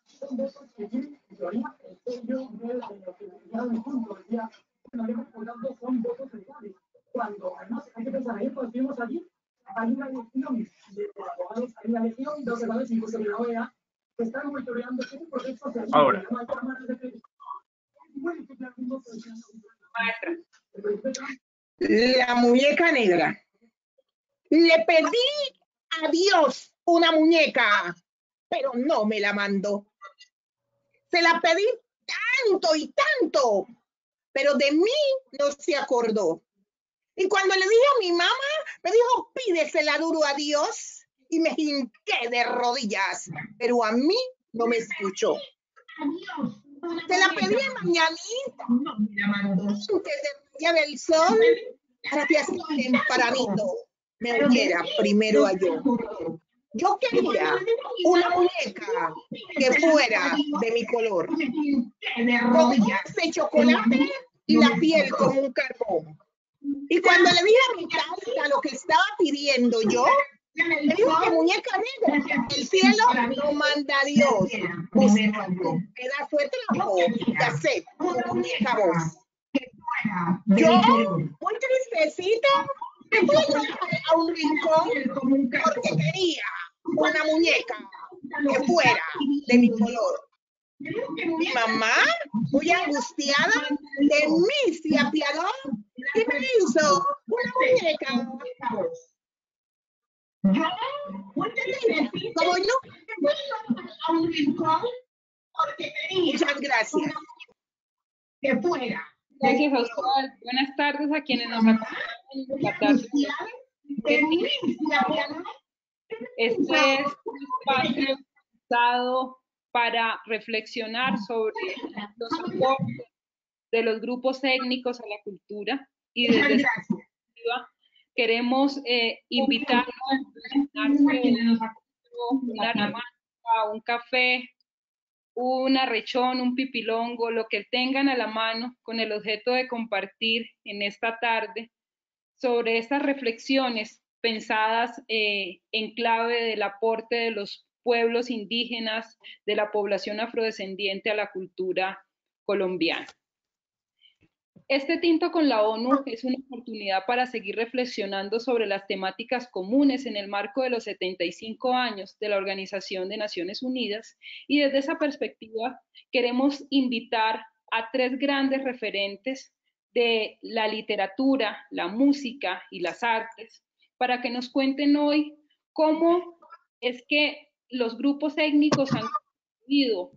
Son votos que en teoría, yo de punto decía, bueno, por tanto son votos legales. Cuando además hay que pensar ahí, cuando estuvimos allí, hay una elección de abogados, hay una elección de abogados incluso de la OEA, que están monitoreando este proceso de ahora. La muñeca negra. Le pedí a Dios una muñeca, pero no me la mandó. Se la pedí tanto y tanto, pero de mí no se acordó. Y cuando le dije a mi mamá, me dijo, pídesela duro a Dios. Y me hinqué de rodillas, pero a mí no me escuchó. Se la pedí a mañanita, antes de brillar el sol, para que así tempranito me oyera primero a yo. Yo quería una muñeca que fuera de mi color, con ese chocolate y la piel como un carbón. Y cuando le dije a mi tata lo que estaba pidiendo yo, me dijo que muñeca negra, el cielo no manda a Dios. Pedazo de trapo que hacer tu muñeca vos. Yo, muy tristecita, me fui a un rincón porque quería una muñeca que fuera de mi color. Mi mamá, muy angustiada, de mí se apiadó y me hizo una muñeca. Como yo a un rincón porque quería. Muchas gracias. Que fuera. Gracias a ustedes. Buenas tardes a quienes nos acompañan esta tarde. Este es un espacio pensado para reflexionar sobre los aportes de los grupos étnicos a la cultura y desde esta perspectiva queremos invitarlos a reflexionar sobre una aromática, un café, un arrechón, un pipilongo, lo que tengan a la mano con el objeto de compartir en esta tarde sobre estas reflexiones pensadas en clave del aporte de los pueblos indígenas, de la población afrodescendiente a la cultura colombiana. Este tinto con la ONU es una oportunidad para seguir reflexionando sobre las temáticas comunes en el marco de los 75 años de la Organización de Naciones Unidas, y desde esa perspectiva queremos invitar a tres grandes referentes de la literatura, la música y las artes para que nos cuenten hoy cómo es que los grupos étnicos han contribuido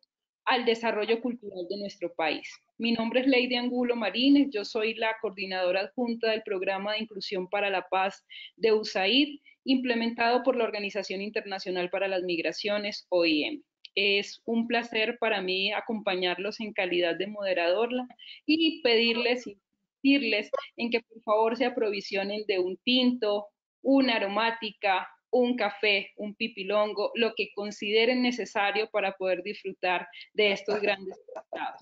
al desarrollo cultural de nuestro país. Mi nombre es Lady Angulo Marínez, yo soy la coordinadora adjunta del Programa de Inclusión para la Paz de USAID, implementado por la Organización Internacional para las Migraciones, OIM. Es un placer para mí acompañarlos en calidad de moderadora y pedirles y insistirles en que por favor se aprovisionen de un tinto, una aromática, un café, un pipilongo, lo que consideren necesario para poder disfrutar de estos grandes tratados.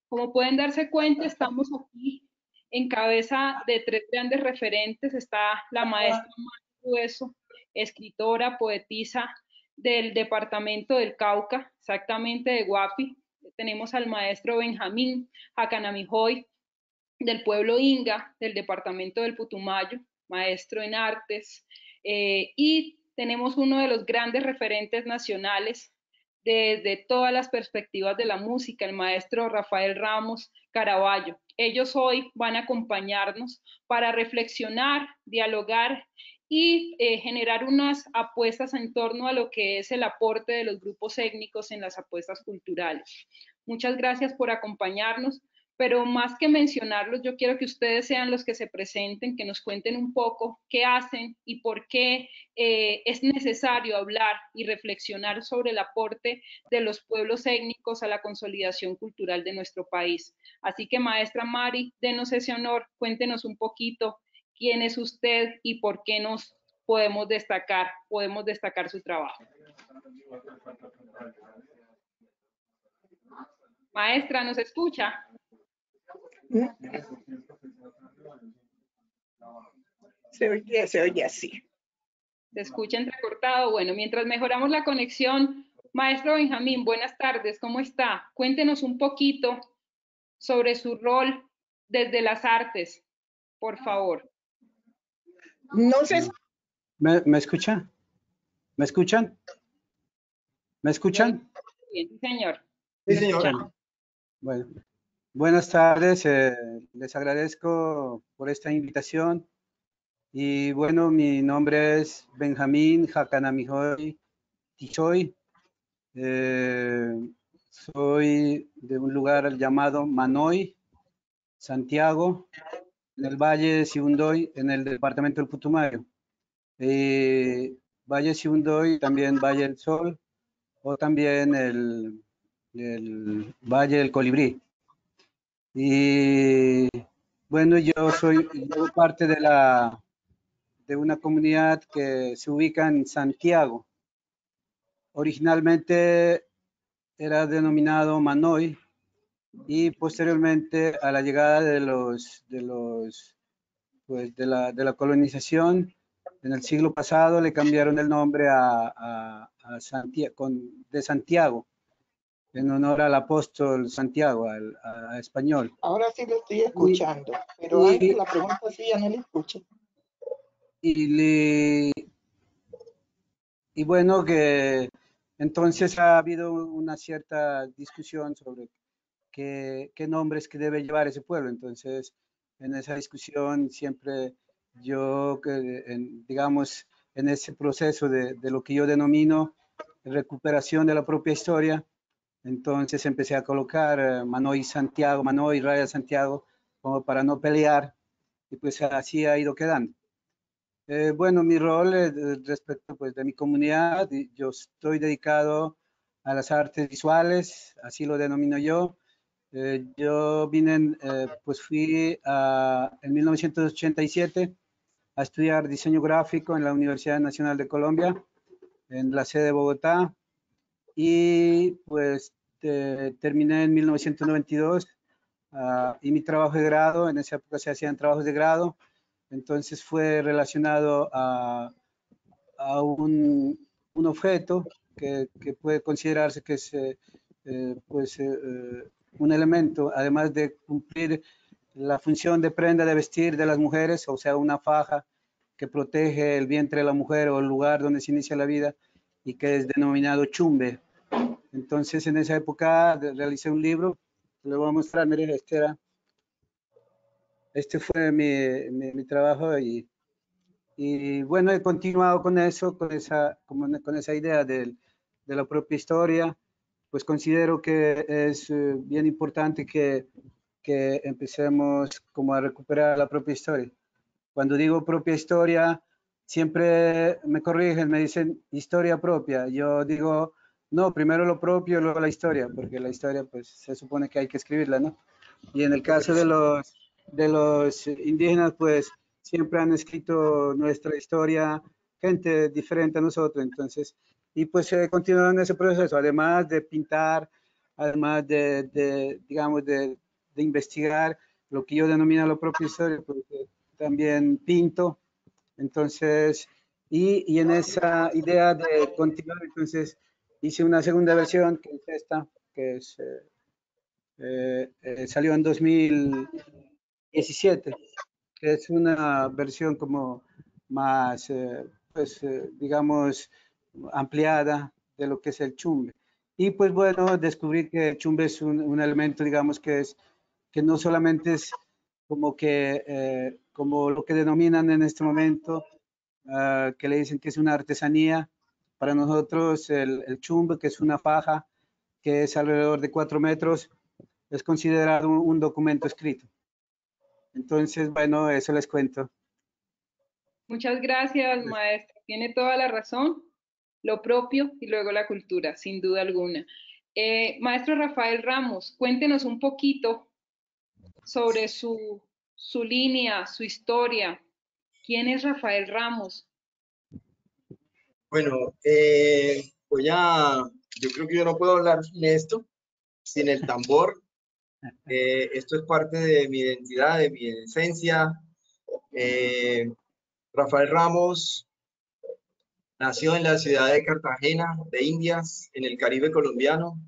Como pueden darse cuenta, estamos aquí en cabeza de tres grandes referentes. Está la maestra Mari Grueso, escritora, poetisa del departamento del Cauca, exactamente de Guapi. Tenemos al maestro Benjamín Hacanamijoy, del pueblo Inga, del departamento del Putumayo, maestro en artes, y tenemos uno de los grandes referentes nacionales desde todas las perspectivas de la música, el maestro Rafael Ramos Caraballo. Ellos hoy van a acompañarnos para reflexionar, dialogar y generar unas apuestas en torno a lo que es el aporte de los grupos étnicos en las apuestas culturales. Muchas gracias por acompañarnos. Pero más que mencionarlos, yo quiero que ustedes sean los que se presenten, que nos cuenten un poco qué hacen y por qué es necesario hablar y reflexionar sobre el aporte de los pueblos étnicos a la consolidación cultural de nuestro país. Así que, maestra Mari, denos ese honor, cuéntenos un poquito quién es usted y por qué nos podemos destacar su trabajo. Maestra, ¿nos escucha? Se oye así. Se escucha entrecortado. Bueno, mientras mejoramos la conexión Maestro Benjamín, buenas tardes, ¿cómo está? Cuéntenos un poquito sobre su rol desde las artes, por favor. No sé, ¿Me escucha? ¿Me escuchan? ¿Me escuchan? Bien, sí, señor. Sí, señor. Bueno, buenas tardes, les agradezco por esta invitación. Y bueno, mi nombre es Benjamín Jacanamijoy Tichoy. Soy de un lugar llamado Manoy, Santiago, en el Valle de Sibundoy, en el departamento del Putumayo. Valle de Sibundoy, también Valle del Sol, o también el Valle del Colibrí. Y bueno, yo llevo parte de una comunidad que se ubica en Santiago. Originalmente era denominado Manoy y posteriormente a la llegada de la colonización en el siglo pasado le cambiaron el nombre a Santiago, de Santiago, en honor al apóstol Santiago, a español. ahora sí lo estoy escuchando, pero antes la pregunta sí ya no la escuché. Y bueno, que entonces ha habido una cierta discusión sobre qué nombres que debe llevar ese pueblo. Entonces, en esa discusión siempre yo, digamos, en ese proceso de lo que yo denomino recuperación de la propia historia, entonces empecé a colocar Manoy Santiago, Manoy Raya Santiago, como para no pelear, y pues así ha ido quedando. Bueno, mi rol respecto pues, de mi comunidad, yo estoy dedicado a las artes visuales, así lo denomino yo. Yo vine, pues fui en 1987 a estudiar diseño gráfico en la Universidad Nacional de Colombia, en la sede de Bogotá, y pues terminé en 1992 y mi trabajo de grado, en esa época se hacían trabajos de grado, entonces fue relacionado a un objeto que puede considerarse que es un elemento, además de cumplir la función de prenda de vestir de las mujeres, o sea, una faja que protege el vientre de la mujer o el lugar donde se inicia la vida y que es denominado chumbe. Entonces, en esa época realicé un libro, le voy a mostrar, mire, este fue mi trabajo y bueno, he continuado con eso, con esa idea de la propia historia, pues considero que es bien importante que empecemos como a recuperar la propia historia. Cuando digo propia historia, siempre me corrigen, me dicen historia propia. Yo digo, no, primero lo propio, luego la historia, porque la historia pues se supone que hay que escribirla, ¿no? Y en el caso de los indígenas, pues siempre han escrito nuestra historia gente diferente a nosotros, entonces, y pues se continúa en ese proceso, además de pintar, además digamos, de investigar lo que yo denomino la propia historia, porque también pinto, entonces, y en esa idea de continuar, entonces, hice una segunda versión, que es esta, que es... salió en 2017, que es una versión como más, digamos, ampliada de lo que es el chumbe. Y pues bueno, descubrí que el chumbe es un elemento, digamos, que no solamente es como lo que denominan en este momento, que le dicen que es una artesanía. Para nosotros el chumbe, que es una faja, que es alrededor de 4 metros, es considerado un documento escrito. Entonces, bueno, eso les cuento. Muchas gracias, maestro. Tiene toda la razón. Lo propio y luego la cultura, sin duda alguna. Maestro Rafael Ramos, cuéntenos un poquito sobre su línea, su historia. ¿Quién es Rafael Ramos? Bueno, yo creo que yo no puedo hablar sin esto, sin el tambor. Esto es parte de mi identidad, de mi esencia. Rafael Ramos Nació en la ciudad de Cartagena, de Indias, en el Caribe colombiano,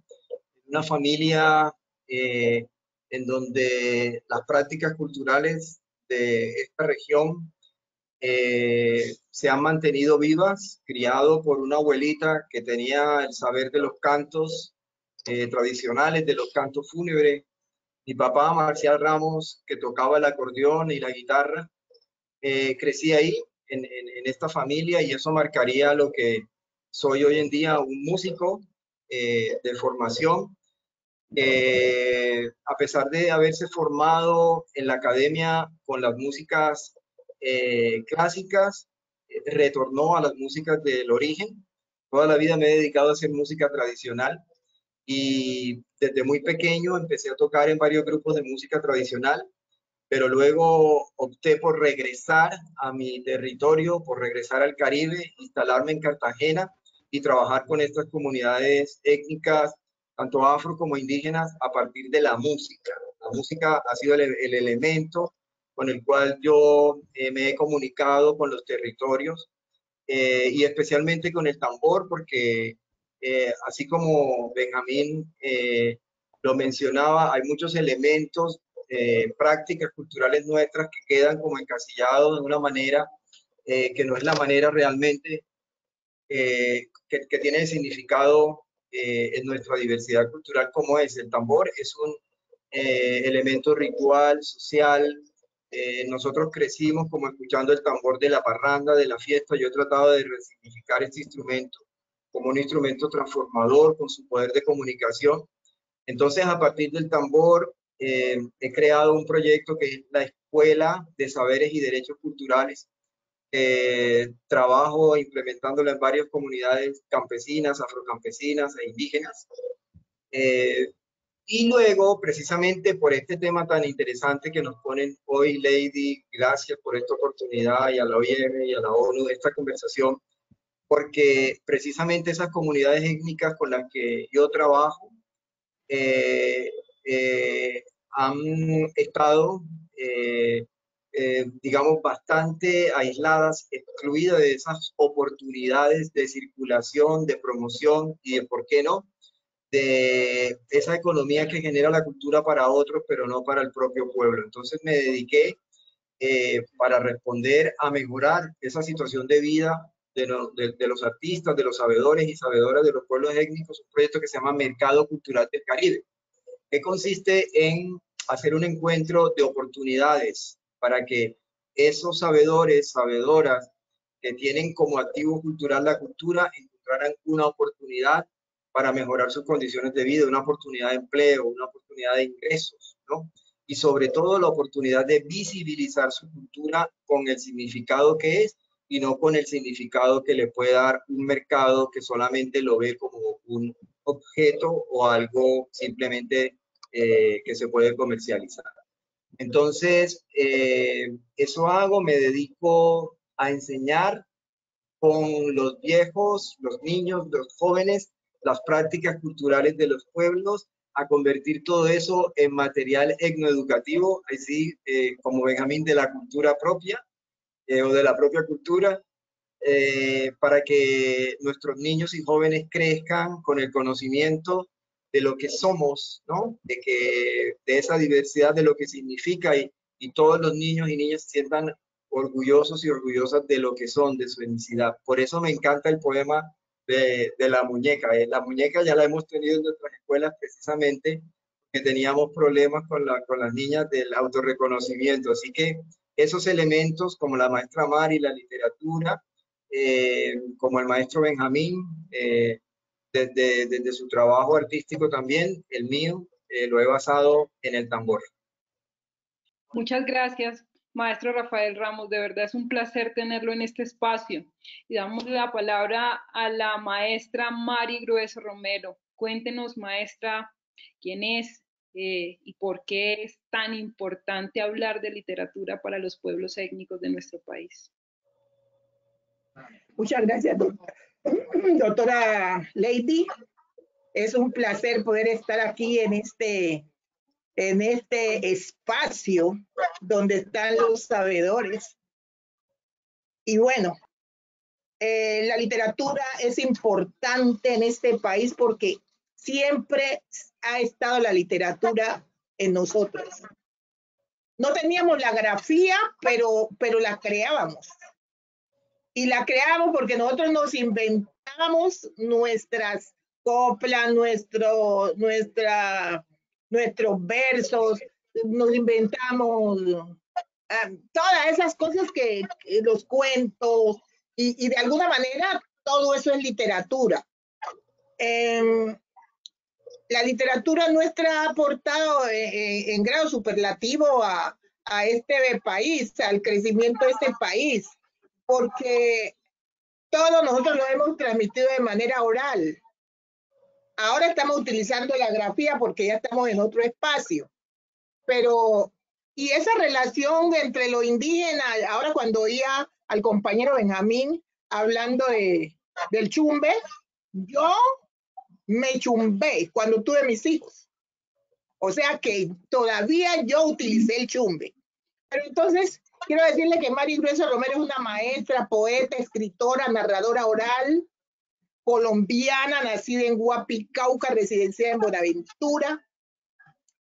una familia en donde las prácticas culturales de esta región se han mantenido vivas, criado por una abuelita que tenía el saber de los cantos tradicionales, de los cantos fúnebres. Mi papá, Marcial Ramos, que tocaba el acordeón y la guitarra, crecí ahí, en esta familia, y eso marcaría lo que soy hoy en día, un músico de formación. A pesar de haberse formado en la academia con las músicas clásicas, retornó a las músicas del origen. Toda la vida me he dedicado a hacer música tradicional y desde muy pequeño empecé a tocar en varios grupos de música tradicional, pero luego opté por regresar a mi territorio, por regresar al Caribe, instalarme en Cartagena y trabajar con estas comunidades étnicas, tanto afro como indígenas, a partir de la música. La música ha sido el elemento con el cual yo me he comunicado con los territorios y especialmente con el tambor, porque así como Benjamín lo mencionaba, hay muchos elementos, prácticas culturales nuestras que quedan como encasillados de una manera que no es la manera realmente que tiene el significado en nuestra diversidad cultural como es. El tambor es un elemento ritual, social. Nosotros crecimos como escuchando el tambor de la parranda, de la fiesta. Yo he tratado de resignificar este instrumento como un instrumento transformador con su poder de comunicación. Entonces, a partir del tambor, he creado un proyecto que es la Escuela de Saberes y Derechos Culturales. Trabajo implementándolo en varias comunidades campesinas, afrocampesinas e indígenas. Y luego, precisamente por este tema tan interesante que nos ponen hoy, Lady, gracias por esta oportunidad, y a la OIM y a la ONU de esta conversación, porque precisamente esas comunidades étnicas con las que yo trabajo han estado, digamos, bastante aisladas, excluidas de esas oportunidades de circulación, de promoción y de, ¿por qué no?, de esa economía que genera la cultura para otros, pero no para el propio pueblo. Entonces me dediqué para responder a mejorar esa situación de vida de los artistas, de los sabedores y sabedoras de los pueblos étnicos, un proyecto que se llama Mercado Cultural del Caribe, que consiste en hacer un encuentro de oportunidades para que esos sabedores, sabedoras que tienen como activo cultural la cultura, encontraran una oportunidad para mejorar sus condiciones de vida, una oportunidad de empleo, una oportunidad de ingresos, ¿no? Y sobre todo la oportunidad de visibilizar su cultura con el significado que es y no con el significado que le puede dar un mercado que solamente lo ve como un objeto o algo simplemente que se puede comercializar. Entonces, eso hago, me dedico a enseñar con los viejos, los niños, los jóvenes, las prácticas culturales de los pueblos, a convertir todo eso en material etnoeducativo, así como Benjamín, de la cultura propia o de la propia cultura, para que nuestros niños y jóvenes crezcan con el conocimiento de lo que somos, ¿no? De esa diversidad, de lo que significa, y todos los niños y niñas se sientan orgullosos y orgullosas de lo que son, de su etnicidad. Por eso me encanta el poema de la muñeca. La muñeca ya la hemos tenido en nuestras escuelas precisamente porque teníamos problemas con las niñas del autorreconocimiento. Así que esos elementos, como la maestra Mari, la literatura, como el maestro Benjamín, desde su trabajo artístico también, el mío, lo he basado en el tambor. Muchas gracias, maestro Rafael Ramos. De verdad es un placer tenerlo en este espacio. Y damos la palabra a la maestra Mari Grueso Romero. Cuéntenos, maestra, quién es y por qué es tan importante hablar de literatura para los pueblos étnicos de nuestro país. Muchas gracias, doctora Lady. Es un placer poder estar aquí en este espacio donde están los sabedores. Y bueno, La literatura es importante en este país porque siempre ha estado la literatura en nosotros. No teníamos la grafía, pero la creábamos. Y la creábamos porque nosotros nos inventábamos nuestras coplas, nuestros versos, nos inventamos todas esas cosas que los cuentos, y de alguna manera todo eso es literatura. La literatura nuestra ha aportado en grado superlativo a este país, al crecimiento de este país, porque todo nosotros lo hemos transmitido de manera oral. Ahora estamos utilizando la grafía porque ya estamos en otro espacio, pero y esa relación entre lo indígena, ahora cuando oía al compañero Benjamín hablando del chumbe, yo me chumbé cuando tuve mis hijos. O sea que todavía yo utilicé el chumbe. Pero entonces, quiero decirle que Mari Grueso Romero es una maestra, poeta, escritora, narradora oral, colombiana, nacida en Guapi, Cauca, residenciada en Buenaventura,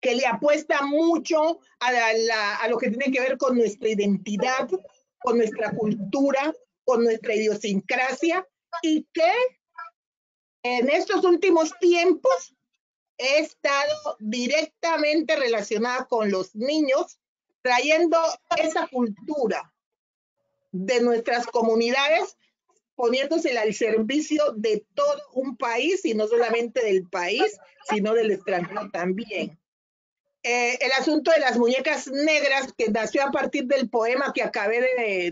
que le apuesta mucho a lo que tiene que ver con nuestra identidad, con nuestra cultura, con nuestra idiosincrasia, y que en estos últimos tiempos he estado directamente relacionada con los niños, trayendo esa cultura de nuestras comunidades, poniéndosela al servicio de todo un país, y no solamente del país, sino del extranjero también. El asunto de las muñecas negras, que nació a partir del poema que acabé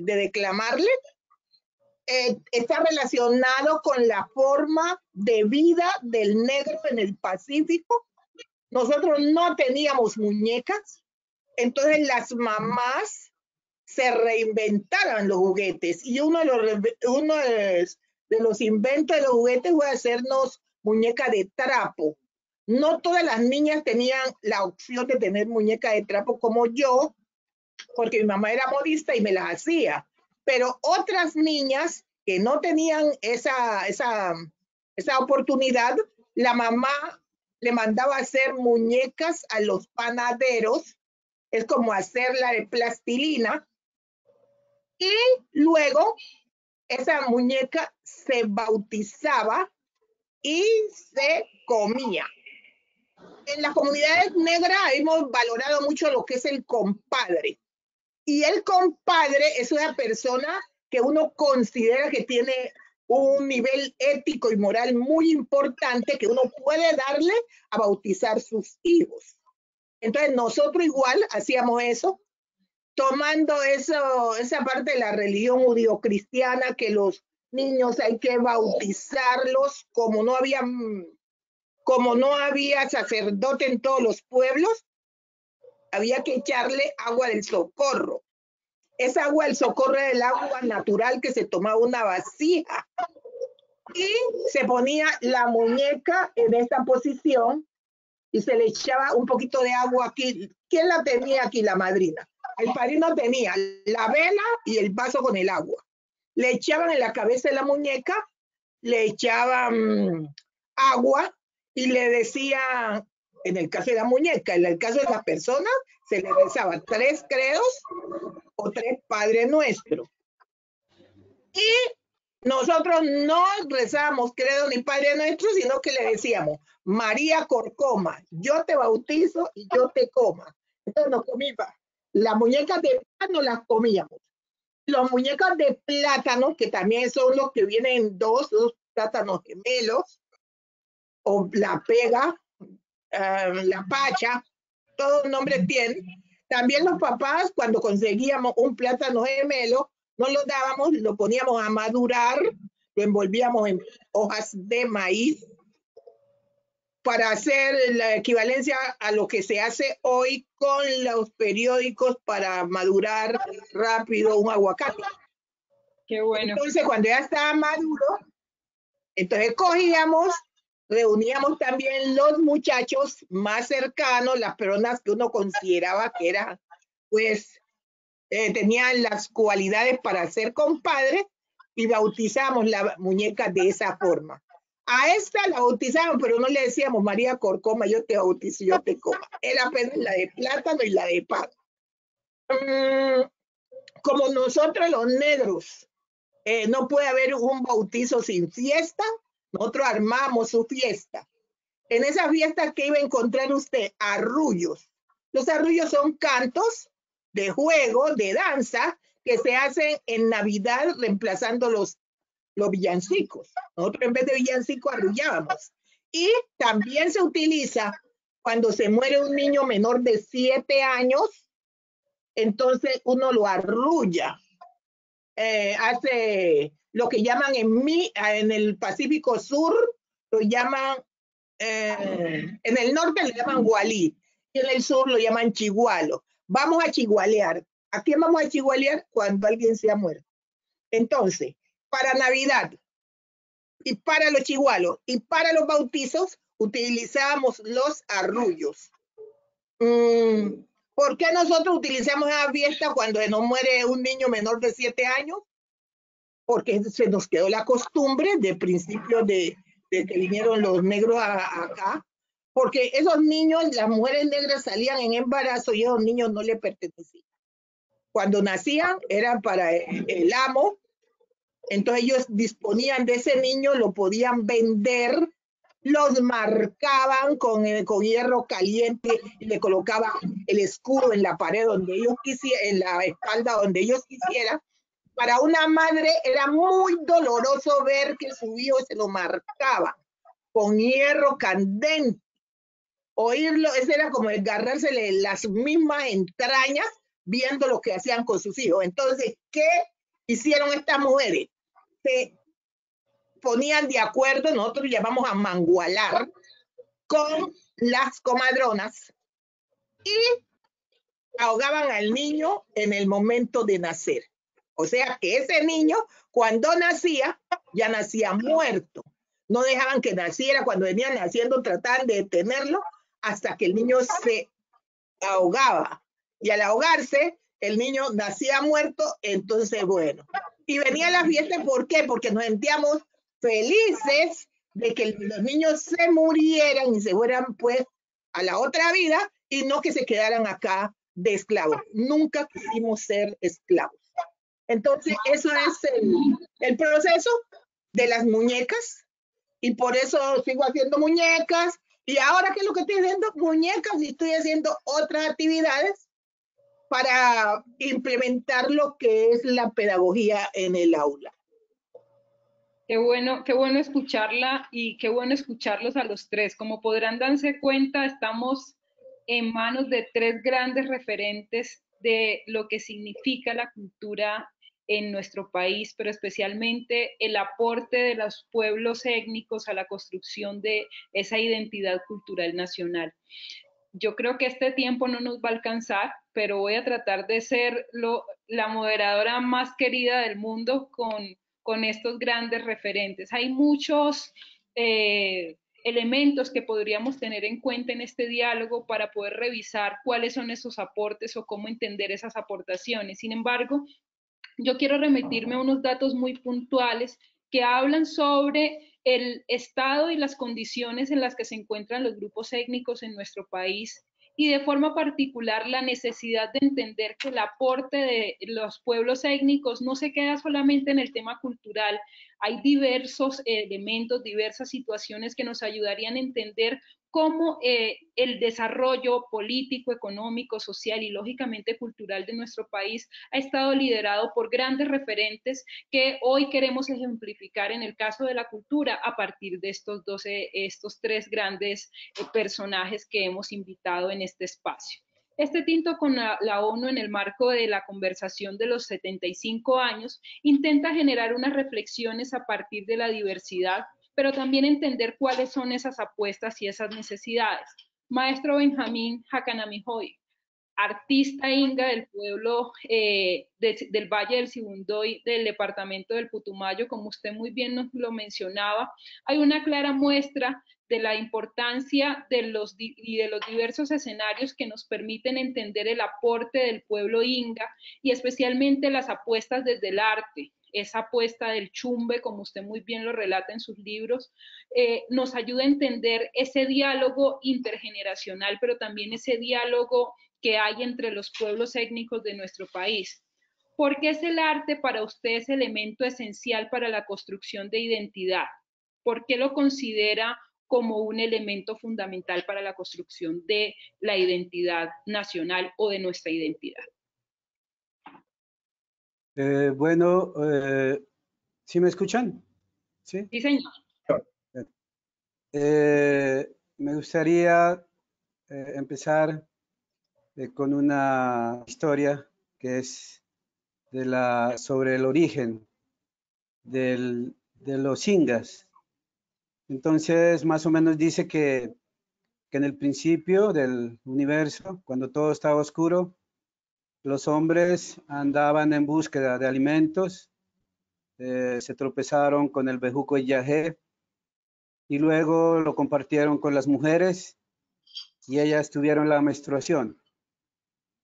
de declamarle, está relacionado con la forma de vida del negro en el Pacífico. Nosotros no teníamos muñecas, entonces las mamás se reinventaron los juguetes, y uno de los inventos de los juguetes fue hacernos muñeca de trapo. No todas las niñas tenían la opción de tener muñeca de trapo como yo, porque mi mamá era modista y me las hacía, pero otras niñas que no tenían esa oportunidad, la mamá le mandaba a hacer muñecas a los panaderos, es como hacerla de plastilina, y luego esa muñeca se bautizaba y se comía. En las comunidades negras hemos valorado mucho lo que es el compadre. Y el compadre es una persona que uno considera que tiene un nivel ético y moral muy importante, que uno puede darle a bautizar sus hijos. Entonces nosotros igual hacíamos eso, tomando esa parte de la religión judío-cristiana, que los niños hay que bautizarlos, como no había sacerdote en todos los pueblos, había que echarle agua del socorro. Esa agua del socorro era el agua natural que se tomaba una vasija, y se ponía la muñeca en esta posición y se le echaba un poquito de agua aquí. ¿Quién la tenía aquí? La madrina. El padrino tenía la vela y el vaso con el agua. Le echaban en la cabeza de la muñeca, le echaban agua y le decían, en el caso de la muñeca, en el caso de las personas, se le rezaba 3 credos o 3 Padre Nuestro. Y nosotros no rezábamos credo ni Padre Nuestro, sino que le decíamos, María Corcoma, yo te bautizo y yo te coma. Entonces nos comíamos. Las muñecas de plátano las comíamos. Los muñecas de plátano, que también son los que vienen dos plátanos gemelos, o la pega, la pacha, todos los nombres tienen. También los papás, cuando conseguíamos un plátano gemelo, no lo dábamos, lo poníamos a madurar, lo envolvíamos en hojas de maíz, para hacer la equivalencia a lo que se hace hoy con los periódicos para madurar rápido un aguacate. Qué bueno. Entonces, cuando ya estaba maduro, entonces cogíamos, reuníamos también los muchachos más cercanos, las personas que uno consideraba que eran, pues, tenían las cualidades para ser compadre, y bautizamos la muñeca de esa forma. A esta la bautizamos, pero no le decíamos María Corcoma, yo te bautizo, yo te coma. Era apenas la de plátano y la de pan. Como nosotros los negros, no puede haber un bautizo sin fiesta, nosotros armamos su fiesta. En esa fiesta, ¿qué iba a encontrar usted? Arrullos. Los arrullos son cantos de juego, de danza, que se hacen en Navidad reemplazando los villancicos. Nosotros en vez de villancicos arrullábamos. Y también se utiliza cuando se muere un niño menor de 7 años, entonces uno lo arrulla. Hace lo que llaman en el Pacífico Sur, lo llaman, en el norte le llaman gualí, y en el sur lo llaman chigualo. Vamos a chigualear. ¿A quién vamos a chigualear? Cuando alguien se ha muerto. Entonces, para Navidad, y para los chigualos, y para los bautizos, utilizábamos los arrullos. ¿Por qué nosotros utilizamos esa fiesta cuando nos muere un niño menor de 7 años? Porque se nos quedó la costumbre de principio de que vinieron los negros acá, porque esos niños, las mujeres negras salían en embarazo y esos niños no le pertenecían. Cuando nacían eran para el amo, entonces ellos disponían de ese niño, lo podían vender, los marcaban con hierro caliente y le colocaban el escudo en la pared donde ellos quisieran, en la espalda donde ellos quisieran. Para una madre era muy doloroso ver que su hijo se lo marcaba con hierro candente. Oírlo, ese era como agarrársele las mismas entrañas viendo lo que hacían con sus hijos. Entonces, ¿qué hicieron estas mujeres? Se ponían de acuerdo, nosotros llamamos a mangualar, con las comadronas y ahogaban al niño en el momento de nacer. O sea que ese niño, cuando nacía, ya nacía muerto. No dejaban que naciera, cuando venían naciendo trataban de detenerlo hasta que el niño se ahogaba. Y al ahogarse, el niño nacía muerto, entonces bueno. Y venía la fiesta, ¿por qué? Porque nos sentíamos felices de que los niños se murieran y se fueran pues a la otra vida y no que se quedaran acá de esclavos. Nunca quisimos ser esclavos. Entonces, eso es el proceso de las muñecas y por eso sigo haciendo muñecas. Y ahora, ¿qué es lo que estoy haciendo? Muñecas y estoy haciendo otras actividades para implementar lo que es la pedagogía en el aula. Qué bueno escucharla y qué bueno escucharlos a los tres. Como podrán darse cuenta, estamos en manos de tres grandes referentes de lo que significa la cultura en nuestro país, pero especialmente el aporte de los pueblos étnicos a la construcción de esa identidad cultural nacional. Yo creo que este tiempo no nos va a alcanzar, pero voy a tratar de ser la moderadora más querida del mundo con estos grandes referentes. Hay muchos elementos que podríamos tener en cuenta en este diálogo para poder revisar cuáles son esos aportes o cómo entender esas aportaciones. Sin embargo, yo quiero remitirme a unos datos muy puntuales que hablan sobre el estado y las condiciones en las que se encuentran los grupos étnicos en nuestro país y de forma particular la necesidad de entender que el aporte de los pueblos étnicos no se queda solamente en el tema cultural. Hay diversos elementos, diversas situaciones que nos ayudarían a entender cómo el desarrollo político, económico, social y lógicamente cultural de nuestro país ha estado liderado por grandes referentes que hoy queremos ejemplificar en el caso de la cultura a partir de estos tres grandes personajes que hemos invitado en este espacio. Este tinto con la ONU en el marco de la conversación de los 75 años intenta generar unas reflexiones a partir de la diversidad, pero también entender cuáles son esas apuestas y esas necesidades. Maestro Benjamín Hakanami-Hoy, artista inga del pueblo del Valle del Sibundoy, del departamento del Putumayo, como usted muy bien nos lo mencionaba, hay una clara muestra de la importancia de los diversos escenarios que nos permiten entender el aporte del pueblo inga y especialmente las apuestas desde el arte, esa apuesta del chumbe, como usted muy bien lo relata en sus libros, nos ayuda a entender ese diálogo intergeneracional, pero también ese diálogo que hay entre los pueblos étnicos de nuestro país. ¿Por qué es el arte para usted ese elemento esencial para la construcción de identidad? ¿Por qué lo considera como un elemento fundamental para la construcción de la identidad nacional o de nuestra identidad? Bueno, ¿sí me escuchan? Sí. Sí, señor. Me gustaría empezar con una historia que es sobre el origen de los ingas. Entonces, más o menos dice que en el principio del universo, cuando todo estaba oscuro, los hombres andaban en búsqueda de alimentos, se tropezaron con el bejuco y yagé, y luego lo compartieron con las mujeres y ellas tuvieron la menstruación.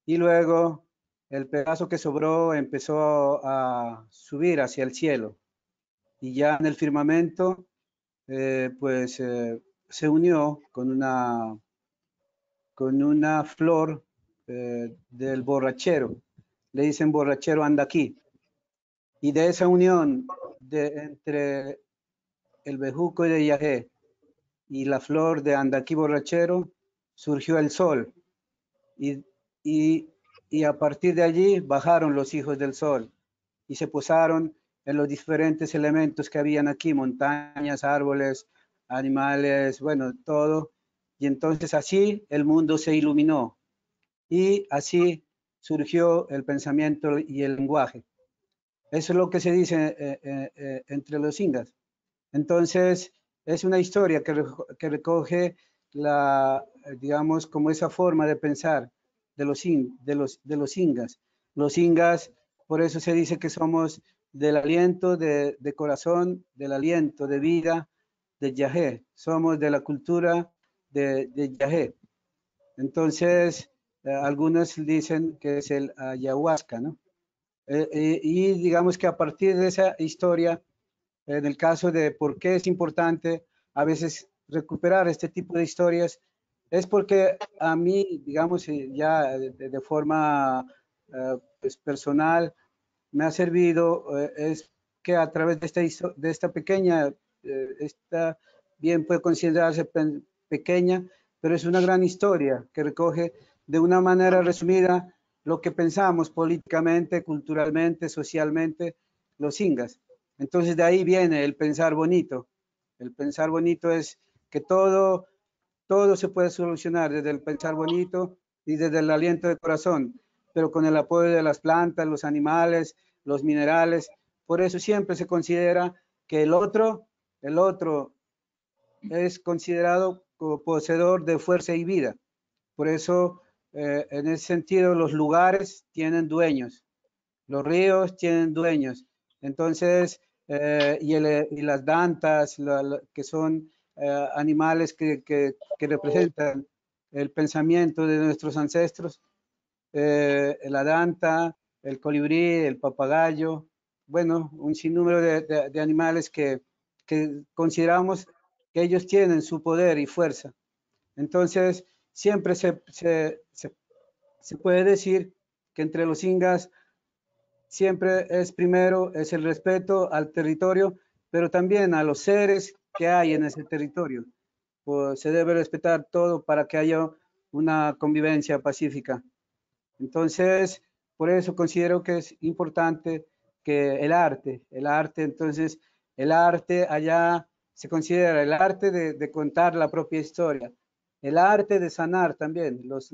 Y luego el pedazo que sobró empezó a subir hacia el cielo y ya en el firmamento se unió con una flor del borrachero. Le dicen borrachero anda aquí. Y de esa unión entre el bejuco de yagé y la flor de andaquí borrachero surgió el sol. Y a partir de allí bajaron los hijos del sol y se posaron en los diferentes elementos que habían aquí, montañas, árboles, animales, bueno, todo. Y entonces así el mundo se iluminó y así surgió el pensamiento y el lenguaje. Eso es lo que se dice entre los ingas. Entonces, es una historia que recoge digamos, como esa forma de pensar de los ingas. Los ingas, por eso se dice que somos del aliento de corazón, del aliento de vida de yagé. Somos de la cultura de yagé. Entonces, algunos dicen que es el ayahuasca, ¿no? Y digamos que a partir de esa historia, en el caso de por qué es importante a veces recuperar este tipo de historias, es porque a mí, digamos, ya de forma pues personal, me ha servido, es que a través de esta pequeña, esta bien puede considerarse pequeña, pero es una gran historia que recoge de una manera resumida lo que pensamos políticamente, culturalmente, socialmente, los ingas. Entonces de ahí viene el pensar bonito. El pensar bonito es que todo se puede solucionar desde el pensar bonito y desde el aliento de corazón, pero con el apoyo de las plantas, los animales, los minerales. Por eso siempre se considera que el otro es considerado como poseedor de fuerza y vida. Por eso, en ese sentido, los lugares tienen dueños, los ríos tienen dueños. Entonces, y las dantas, que son animales que representan el pensamiento de nuestros ancestros, la danta, el colibrí, el papagayo, bueno, un sinnúmero de animales que consideramos que ellos tienen su poder y fuerza. Entonces, siempre se puede decir que entre los ingas siempre es el respeto al territorio, pero también a los seres que hay en ese territorio. Pues se debe respetar todo para que haya una convivencia pacífica. Entonces, por eso considero que es importante que el arte, entonces, el arte allá se considera el arte de contar la propia historia, el arte de sanar también. Los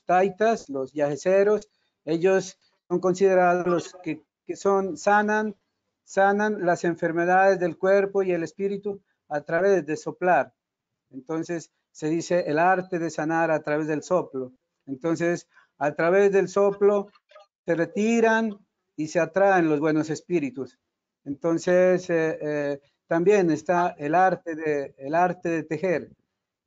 taitas, los yajeceros, ellos son considerados los que sanan las enfermedades del cuerpo y el espíritu a través de soplar. Entonces, se dice el arte de sanar a través del soplo. Entonces, a través del soplo se retiran y se atraen los buenos espíritus. Entonces, también está el arte de tejer.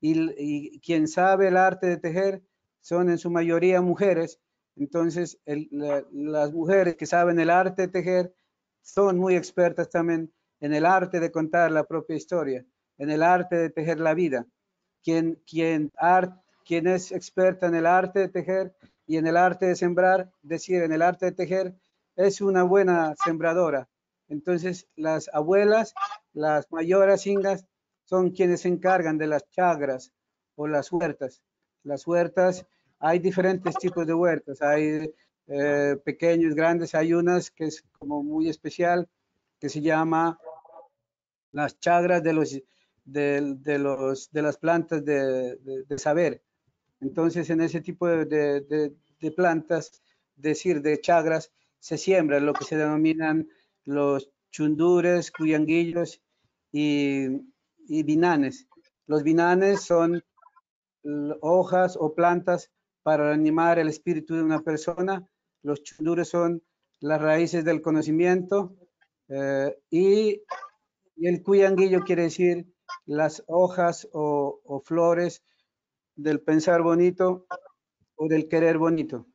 Y quien sabe el arte de tejer son en su mayoría mujeres. Entonces, las mujeres que saben el arte de tejer son muy expertas también en el arte de contar la propia historia, en el arte de tejer la vida. Quien es experta en el arte de tejer y en el arte de sembrar, decir, en el arte de tejer, es una buena sembradora. Entonces, las abuelas, las mayoras ingas, son quienes se encargan de las chagras o las huertas. Las huertas, hay diferentes tipos de huertas, hay pequeños, grandes, hay unas que es como muy especial, que se llama las chagras de las plantas de saber. Entonces, en ese tipo de plantas, decir, de chagras, se siembran lo que se denominan los chundures, cuyanguillos y binanes. Los binanes son hojas o plantas para animar el espíritu de una persona. Los chundures son las raíces del conocimiento y el cuyanguillo quiere decir las hojas o flores del pensar bonito o del querer bonito.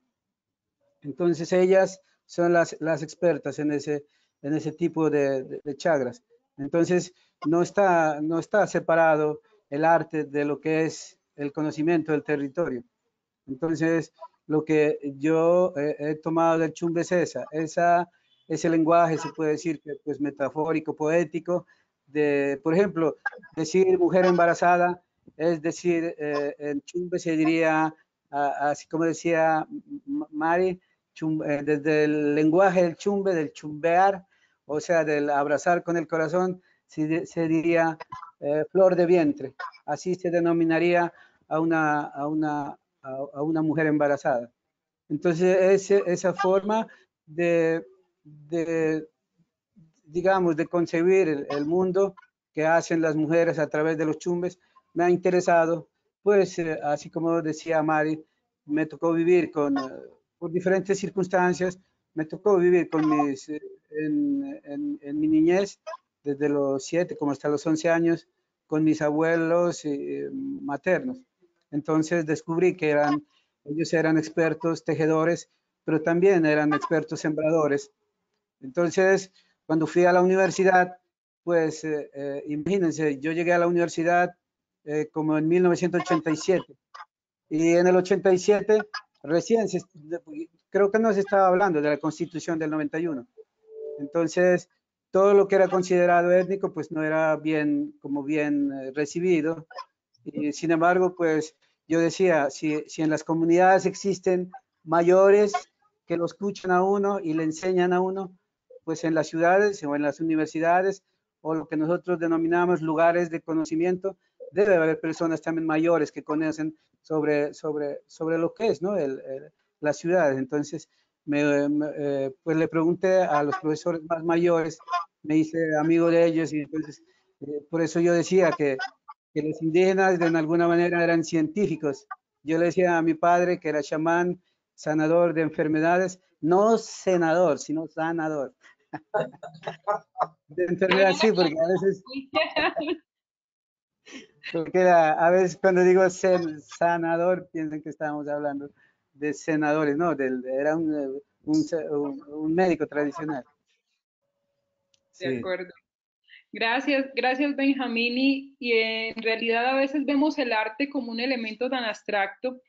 Entonces ellas son las expertas en ese tipo de chakras. Entonces no está separado el arte de lo que es el conocimiento del territorio. Entonces lo que yo he tomado del chumbe es ese lenguaje, se puede decir que pues metafórico, poético, por ejemplo, decir mujer embarazada, es decir, en chumbe se diría, así como decía Mari, desde el lenguaje del chumbe, del chumbear, o sea, del abrazar con el corazón, se diría flor de vientre. Así se denominaría a una mujer embarazada. Entonces, esa forma digamos, de concebir el mundo que hacen las mujeres a través de los chumbes, me ha interesado, pues, así como decía Mari, me tocó vivir por diferentes circunstancias, me tocó vivir en mi niñez, desde los 7 como hasta los 11 años, con mis abuelos maternos. Entonces descubrí que ellos eran expertos tejedores, pero también eran expertos sembradores. Entonces, cuando fui a la universidad, pues imagínense, yo llegué a la universidad como en 1987 y en el 87 recién, creo que no se estaba hablando de la Constitución del 91. Entonces, todo lo que era considerado étnico, pues no era bien recibido. Y sin embargo, pues yo decía, si en las comunidades existen mayores que lo escuchan a uno y le enseñan a uno, pues en las ciudades o en las universidades o lo que nosotros denominamos lugares de conocimiento, debe haber personas también mayores que conocen sobre lo que es, ¿no? las ciudades. Entonces, pues le pregunté a los profesores más mayores, me hice amigo de ellos y entonces, por eso yo decía que los indígenas de alguna manera eran científicos. Yo le decía a mi padre que era chamán, sanador de enfermedades, no senador, sino sanador. De enfermedades sí, porque a veces cuando digo sanador piensan que estábamos hablando de senadores, no, era un médico tradicional. De acuerdo. Gracias, gracias Benjamín. Y en realidad a veces vemos el arte como un elemento tan abstracto,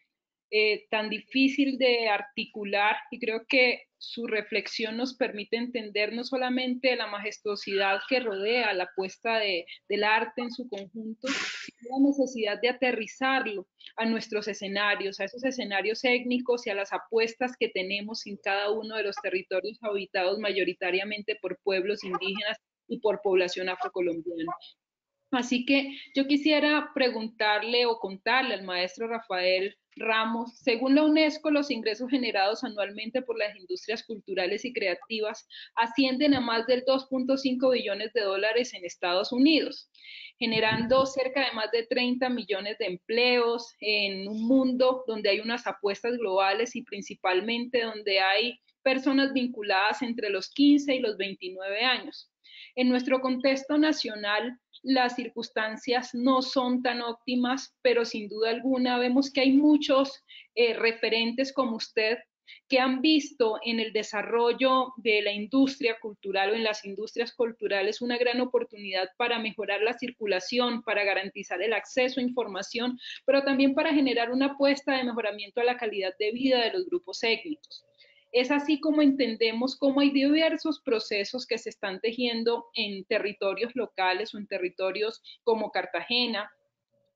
tan difícil de articular, y creo que su reflexión nos permite entender no solamente la majestuosidad que rodea la puesta del arte en su conjunto, sino la necesidad de aterrizarlo a nuestros escenarios, a esos escenarios étnicos y a las apuestas que tenemos en cada uno de los territorios habitados mayoritariamente por pueblos indígenas y por población afrocolombiana. Así que yo quisiera preguntarle o contarle al maestro Rafael Ramos, según la UNESCO, los ingresos generados anualmente por las industrias culturales y creativas ascienden a más del 2.5 billones de dólares en Estados Unidos, generando cerca de más de 30 millones de empleos en un mundo donde hay unas apuestas globales y principalmente donde hay personas vinculadas entre los 15 y los 29 años. En nuestro contexto nacional, las circunstancias no son tan óptimas, pero sin duda alguna vemos que hay muchos referentes como usted que han visto en el desarrollo de la industria cultural o en las industrias culturales una gran oportunidad para mejorar la circulación, para garantizar el acceso a información, pero también para generar una apuesta de mejoramiento a la calidad de vida de los grupos étnicos. Es así como entendemos cómo hay diversos procesos que se están tejiendo en territorios locales o en territorios como Cartagena,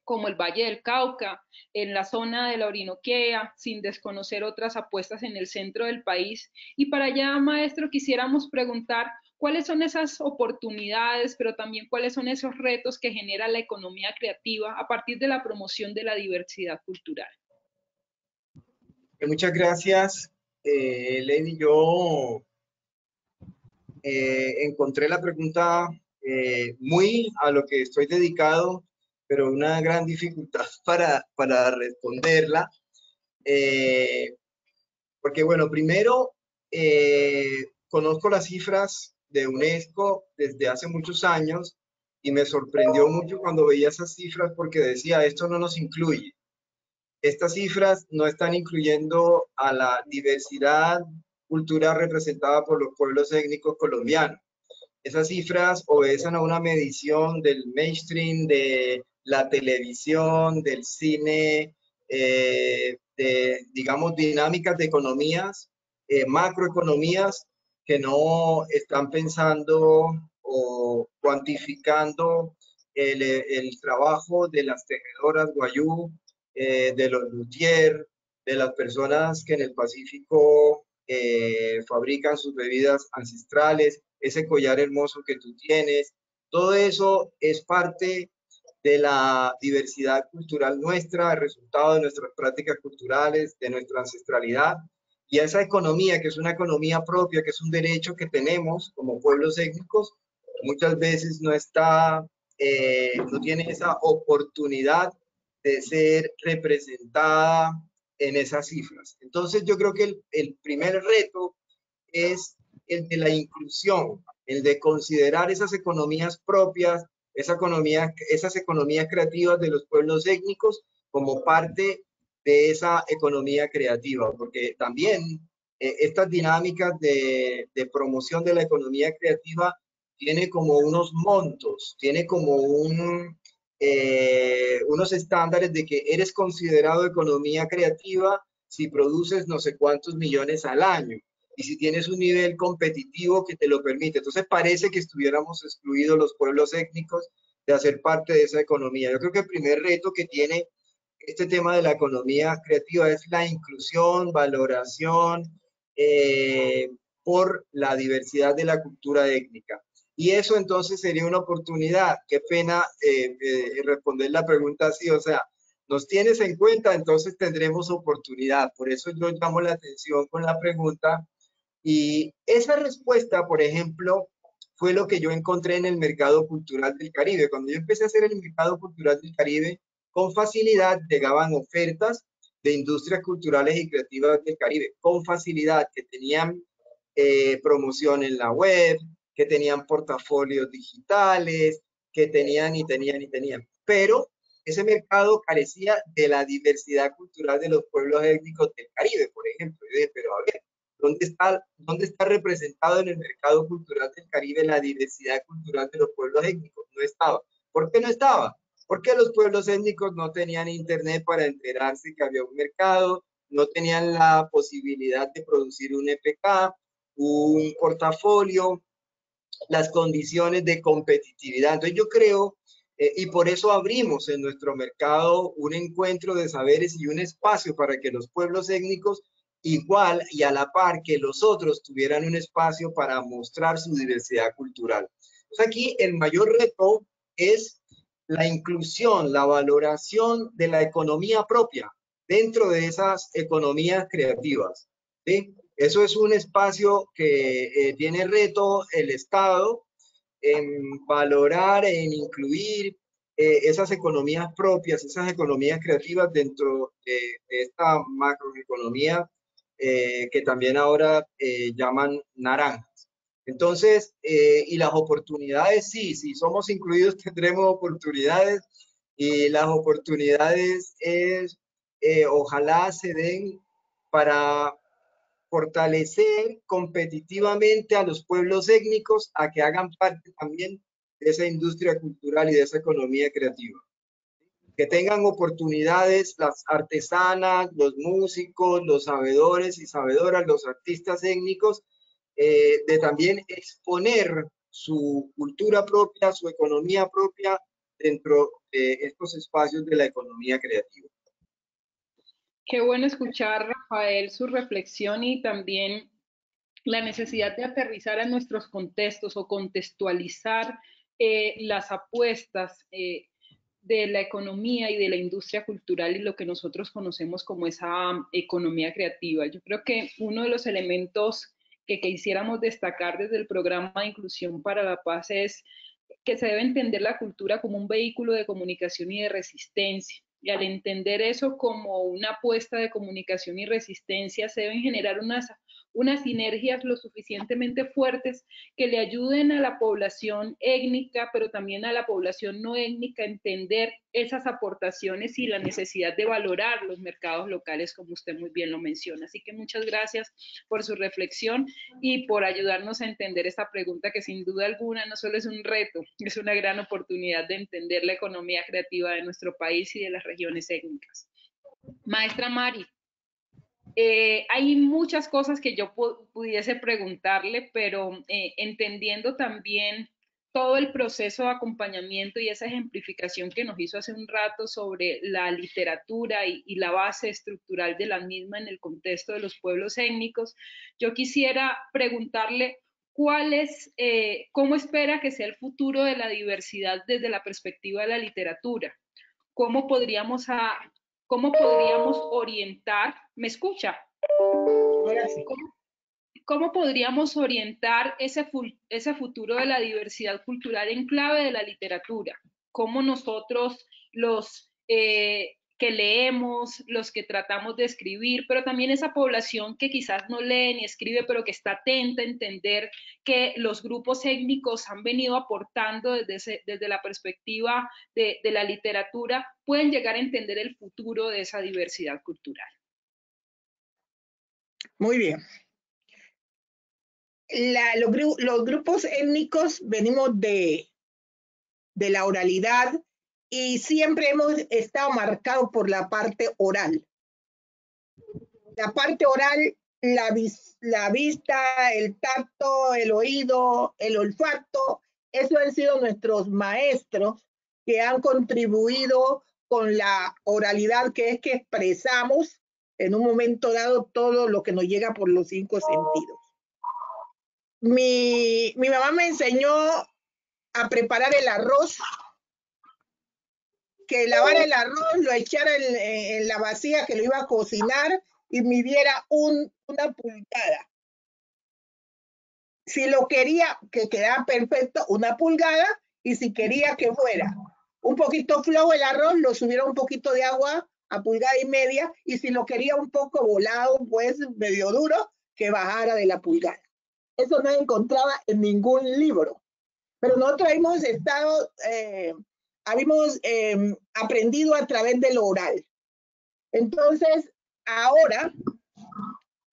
como el Valle del Cauca, en la zona de la Orinoquía, sin desconocer otras apuestas en el centro del país. Y para allá, maestro, quisiéramos preguntar cuáles son esas oportunidades, pero también cuáles son esos retos que genera la economía creativa a partir de la promoción de la diversidad cultural. Muchas gracias, Lady. Yo encontré la pregunta muy a lo que estoy dedicado, pero una gran dificultad para responderla. Porque, bueno, primero, conozco las cifras de UNESCO desde hace muchos años y me sorprendió mucho cuando veía esas cifras porque decía, esto no nos incluye. Estas cifras no están incluyendo a la diversidad cultural representada por los pueblos étnicos colombianos. Esas cifras obedecen a una medición del mainstream, de la televisión, del cine, de, digamos, dinámicas de economías, macroeconomías que no están pensando o cuantificando el trabajo de las tejedoras guayú, de los luthier, de las personas que en el Pacífico fabrican sus bebidas ancestrales, ese collar hermoso que tú tienes. Todo eso es parte de la diversidad cultural nuestra, el resultado de nuestras prácticas culturales, de nuestra ancestralidad. Y esa economía, que es una economía propia, que es un derecho que tenemos como pueblos étnicos, muchas veces no está, no tiene esa oportunidad de ser representada en esas cifras. Entonces yo creo que el primer reto es el de la inclusión, el de considerar esas economías propias, esas economías creativas de los pueblos étnicos como parte de esa economía creativa, porque también estas dinámicas de promoción de la economía creativa tiene como unos montos, tiene como unos estándares de que eres considerado economía creativa si produces no sé cuántos millones al año y si tienes un nivel competitivo que te lo permite. Entonces parece que estuviéramos excluidos los pueblos étnicos de hacer parte de esa economía. Yo creo que el primer reto que tiene este tema de la economía creativa es la inclusión, valoración por la diversidad de la cultura étnica. Y eso entonces sería una oportunidad. Qué pena responder la pregunta así, o sea, nos tienes en cuenta, entonces tendremos oportunidad. Por eso yo llamo la atención con la pregunta. Y esa respuesta, por ejemplo, fue lo que yo encontré en el mercado cultural del Caribe. Cuando yo empecé a hacer el mercado cultural del Caribe, con facilidad llegaban ofertas de industrias culturales y creativas del Caribe, con facilidad, que tenían promoción en la web, que tenían portafolios digitales, que tenían. Pero ese mercado carecía de la diversidad cultural de los pueblos étnicos del Caribe, por ejemplo. Yo dije, pero a ver, ¿dónde está representado en el mercado cultural del Caribe la diversidad cultural de los pueblos étnicos? No estaba. ¿Por qué no estaba? Porque los pueblos étnicos no tenían internet para enterarse que había un mercado, no tenían la posibilidad de producir un EPK, un portafolio, las condiciones de competitividad. Entonces yo creo, y por eso abrimos en nuestro mercado un encuentro de saberes y un espacio para que los pueblos étnicos igual y a la par que los otros tuvieran un espacio para mostrar su diversidad cultural. Entonces aquí el mayor reto es la inclusión, la valoración de la economía propia dentro de esas economías creativas, ¿sí? Eso es un espacio que tiene reto el Estado en valorar, en incluir esas economías propias, esas economías creativas dentro de esta macroeconomía que también ahora llaman naranjas. Entonces, y las oportunidades, sí, si somos incluidos tendremos oportunidades y las oportunidades ojalá se den para fortalecer competitivamente a los pueblos étnicos a que hagan parte también de esa industria cultural y de esa economía creativa. Que tengan oportunidades las artesanas, los músicos, los sabedores y sabedoras, los artistas étnicos, de también exponer su cultura propia, su economía propia dentro de estos espacios de la economía creativa. Qué bueno escuchar, Rafael, su reflexión y también la necesidad de aterrizar a nuestros contextos o contextualizar las apuestas de la economía y de la industria cultural y lo que nosotros conocemos como esa economía creativa. Yo creo que uno de los elementos que quisiéramos destacar desde el programa de Inclusión para la Paz es que se debe entender la cultura como un vehículo de comunicación y de resistencia. Y al entender eso como una apuesta de comunicación y resistencia, se deben generar unas sinergias lo suficientemente fuertes que le ayuden a la población étnica, pero también a la población no étnica a entender esas aportaciones y la necesidad de valorar los mercados locales, como usted muy bien lo menciona. Así que muchas gracias por su reflexión y por ayudarnos a entender esta pregunta que sin duda alguna no solo es un reto, es una gran oportunidad de entender la economía creativa de nuestro país y de las regiones étnicas. Maestra Mari, hay muchas cosas que yo pudiese preguntarle, pero entendiendo también todo el proceso de acompañamiento y esa ejemplificación que nos hizo hace un rato sobre la literatura y la base estructural de la misma en el contexto de los pueblos étnicos, yo quisiera preguntarle cómo espera que sea el futuro de la diversidad desde la perspectiva de la literatura. ¿Cómo podríamos orientar? ¿Me escucha? Ahora sí. ¿Cómo podríamos orientar ese futuro de la diversidad cultural en clave de la literatura? ¿Cómo nosotros, los que leemos, los que tratamos de escribir, pero también esa población que quizás no lee ni escribe, pero que está atenta a entender que los grupos étnicos han venido aportando desde la perspectiva de la literatura, pueden llegar a entender el futuro de esa diversidad cultural? Muy bien. Los grupos étnicos venimos de la oralidad y siempre hemos estado marcados por la parte oral. La parte oral, la vista, el tacto, el oído, el olfato, esos han sido nuestros maestros que han contribuido con la oralidad, que es que expresamos en un momento dado todo lo que nos llega por los 5 sentidos. Mi mamá me enseñó a preparar el arroz, que lavara el arroz, lo echara en la vasija que lo iba a cocinar y midiera una pulgada. Si lo quería que quedara perfecto, 1 pulgada, y si quería que fuera un poquito flojo el arroz, lo subiera un poquito de agua a 1,5 pulgadas, y si lo quería un poco volado, pues medio duro, que bajara de la pulgada. Eso no encontraba en ningún libro. Pero nosotros hemos habíamos aprendido a través de lo oral. Entonces, ahora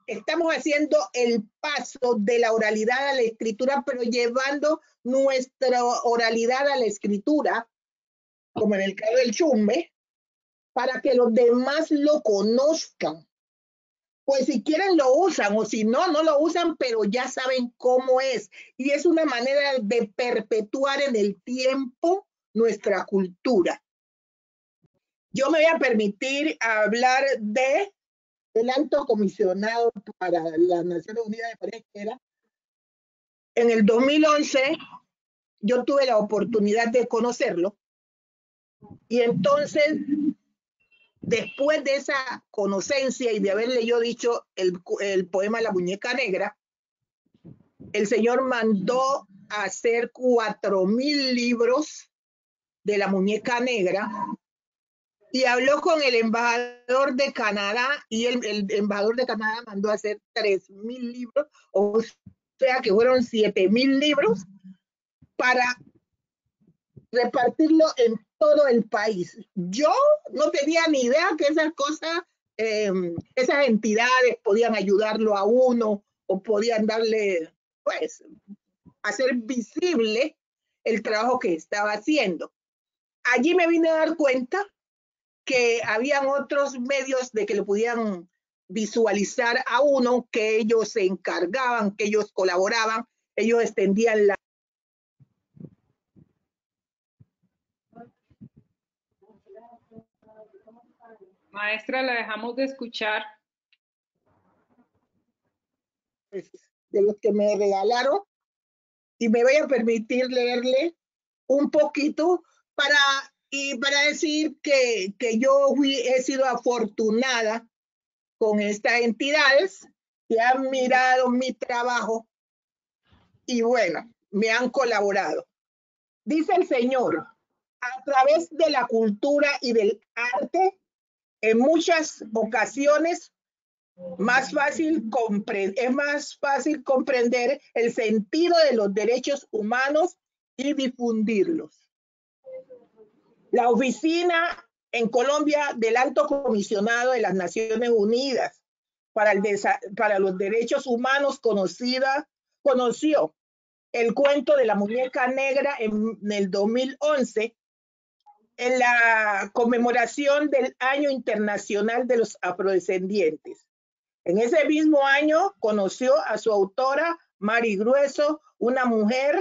estamos haciendo el paso de la oralidad a la escritura, pero llevando nuestra oralidad a la escritura, como en el caso del chumbe, para que los demás lo conozcan. Pues si quieren lo usan, o si no, no lo usan, pero ya saben cómo es. Y es una manera de perpetuar en el tiempo nuestra cultura. Yo me voy a permitir hablar del Alto Comisionado para las Naciones Unidas de Pareja. En el 2011 yo tuve la oportunidad de conocerlo, y entonces, después de esa conocencia y de haberle yo dicho el poema La Muñeca Negra, el señor mandó a hacer 4,000 libros de La Muñeca Negra, y habló con el embajador de Canadá, y el embajador de Canadá mandó a hacer 3,000 libros, o sea que fueron 7,000 libros para repartirlo en todo el país. Yo no tenía ni idea que esas cosas esas entidades podían ayudarlo a uno o podían darle, pues, hacer visible el trabajo que estaba haciendo. Allí me vine a dar cuenta que habían otros medios de que lo pudieran visualizar a uno, que ellos se encargaban, que ellos colaboraban, ellos extendían la... Maestra, la dejamos de escuchar. de los que me regalaron, y me voy a permitir leerle un poquito para decir que yo he sido afortunada con estas entidades que han mirado mi trabajo y bueno, me han colaborado. Dice el Señor, a través de la cultura y del arte, en muchas ocasiones es más fácil comprender el sentido de los derechos humanos y difundirlos. La oficina en Colombia del Alto Comisionado de las Naciones Unidas para los Derechos Humanos conoció el cuento de la muñeca negra en el 2011 en la conmemoración del Año Internacional de los Afrodescendientes. En ese mismo año conoció a su autora, Mari Grueso, una mujer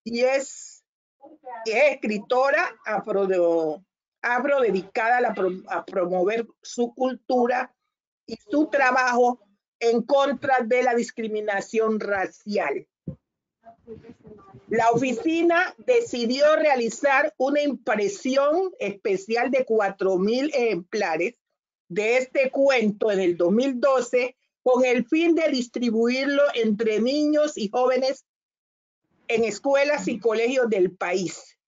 y es escritora afro dedicada a promover su cultura y su trabajo en contra de la discriminación racial. La oficina decidió realizar una impresión especial de 4,000 ejemplares de este cuento en el 2012 con el fin de distribuirlo entre niños y jóvenes en escuelas y colegios del país.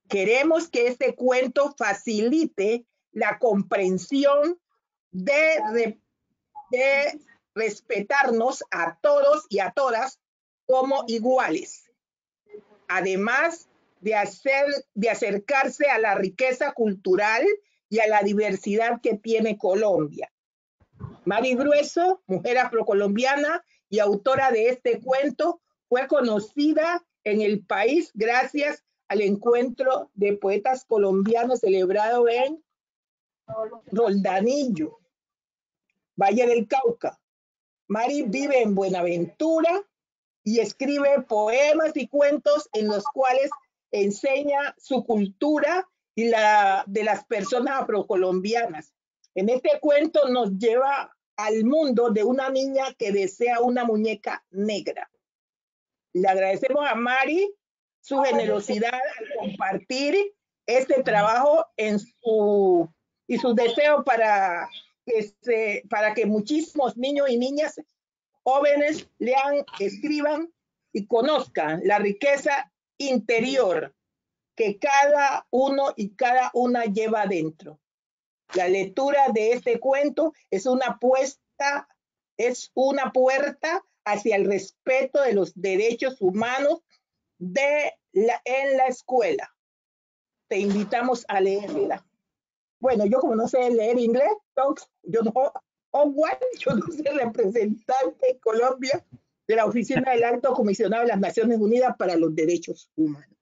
Queremos que este cuento facilite la comprensión de respetarnos a todos y a todas como iguales, además de acercarse a la riqueza cultural y a la diversidad que tiene Colombia. Mari Grueso, mujer afrocolombiana y autora de este cuento, fue conocida en el país gracias al encuentro de poetas colombianos celebrado en Roldanillo, Valle del Cauca. Mari vive en Buenaventura y escribe poemas y cuentos en los cuales enseña su cultura y la de las personas afrocolombianas. En este cuento nos lleva al mundo de una niña que desea una muñeca negra. Le agradecemos a Mari su generosidad al compartir este trabajo y su deseo para que muchísimos niños y niñas jóvenes lean, escriban y conozcan la riqueza interior que cada uno y cada una lleva dentro. La lectura de este cuento es una puerta hacia el respeto de los derechos humanos en la escuela. Te invitamos a leerla. Bueno, yo como no sé leer inglés, yo no soy representante en Colombia de la Oficina del Alto Comisionado de las Naciones Unidas para los Derechos Humanos.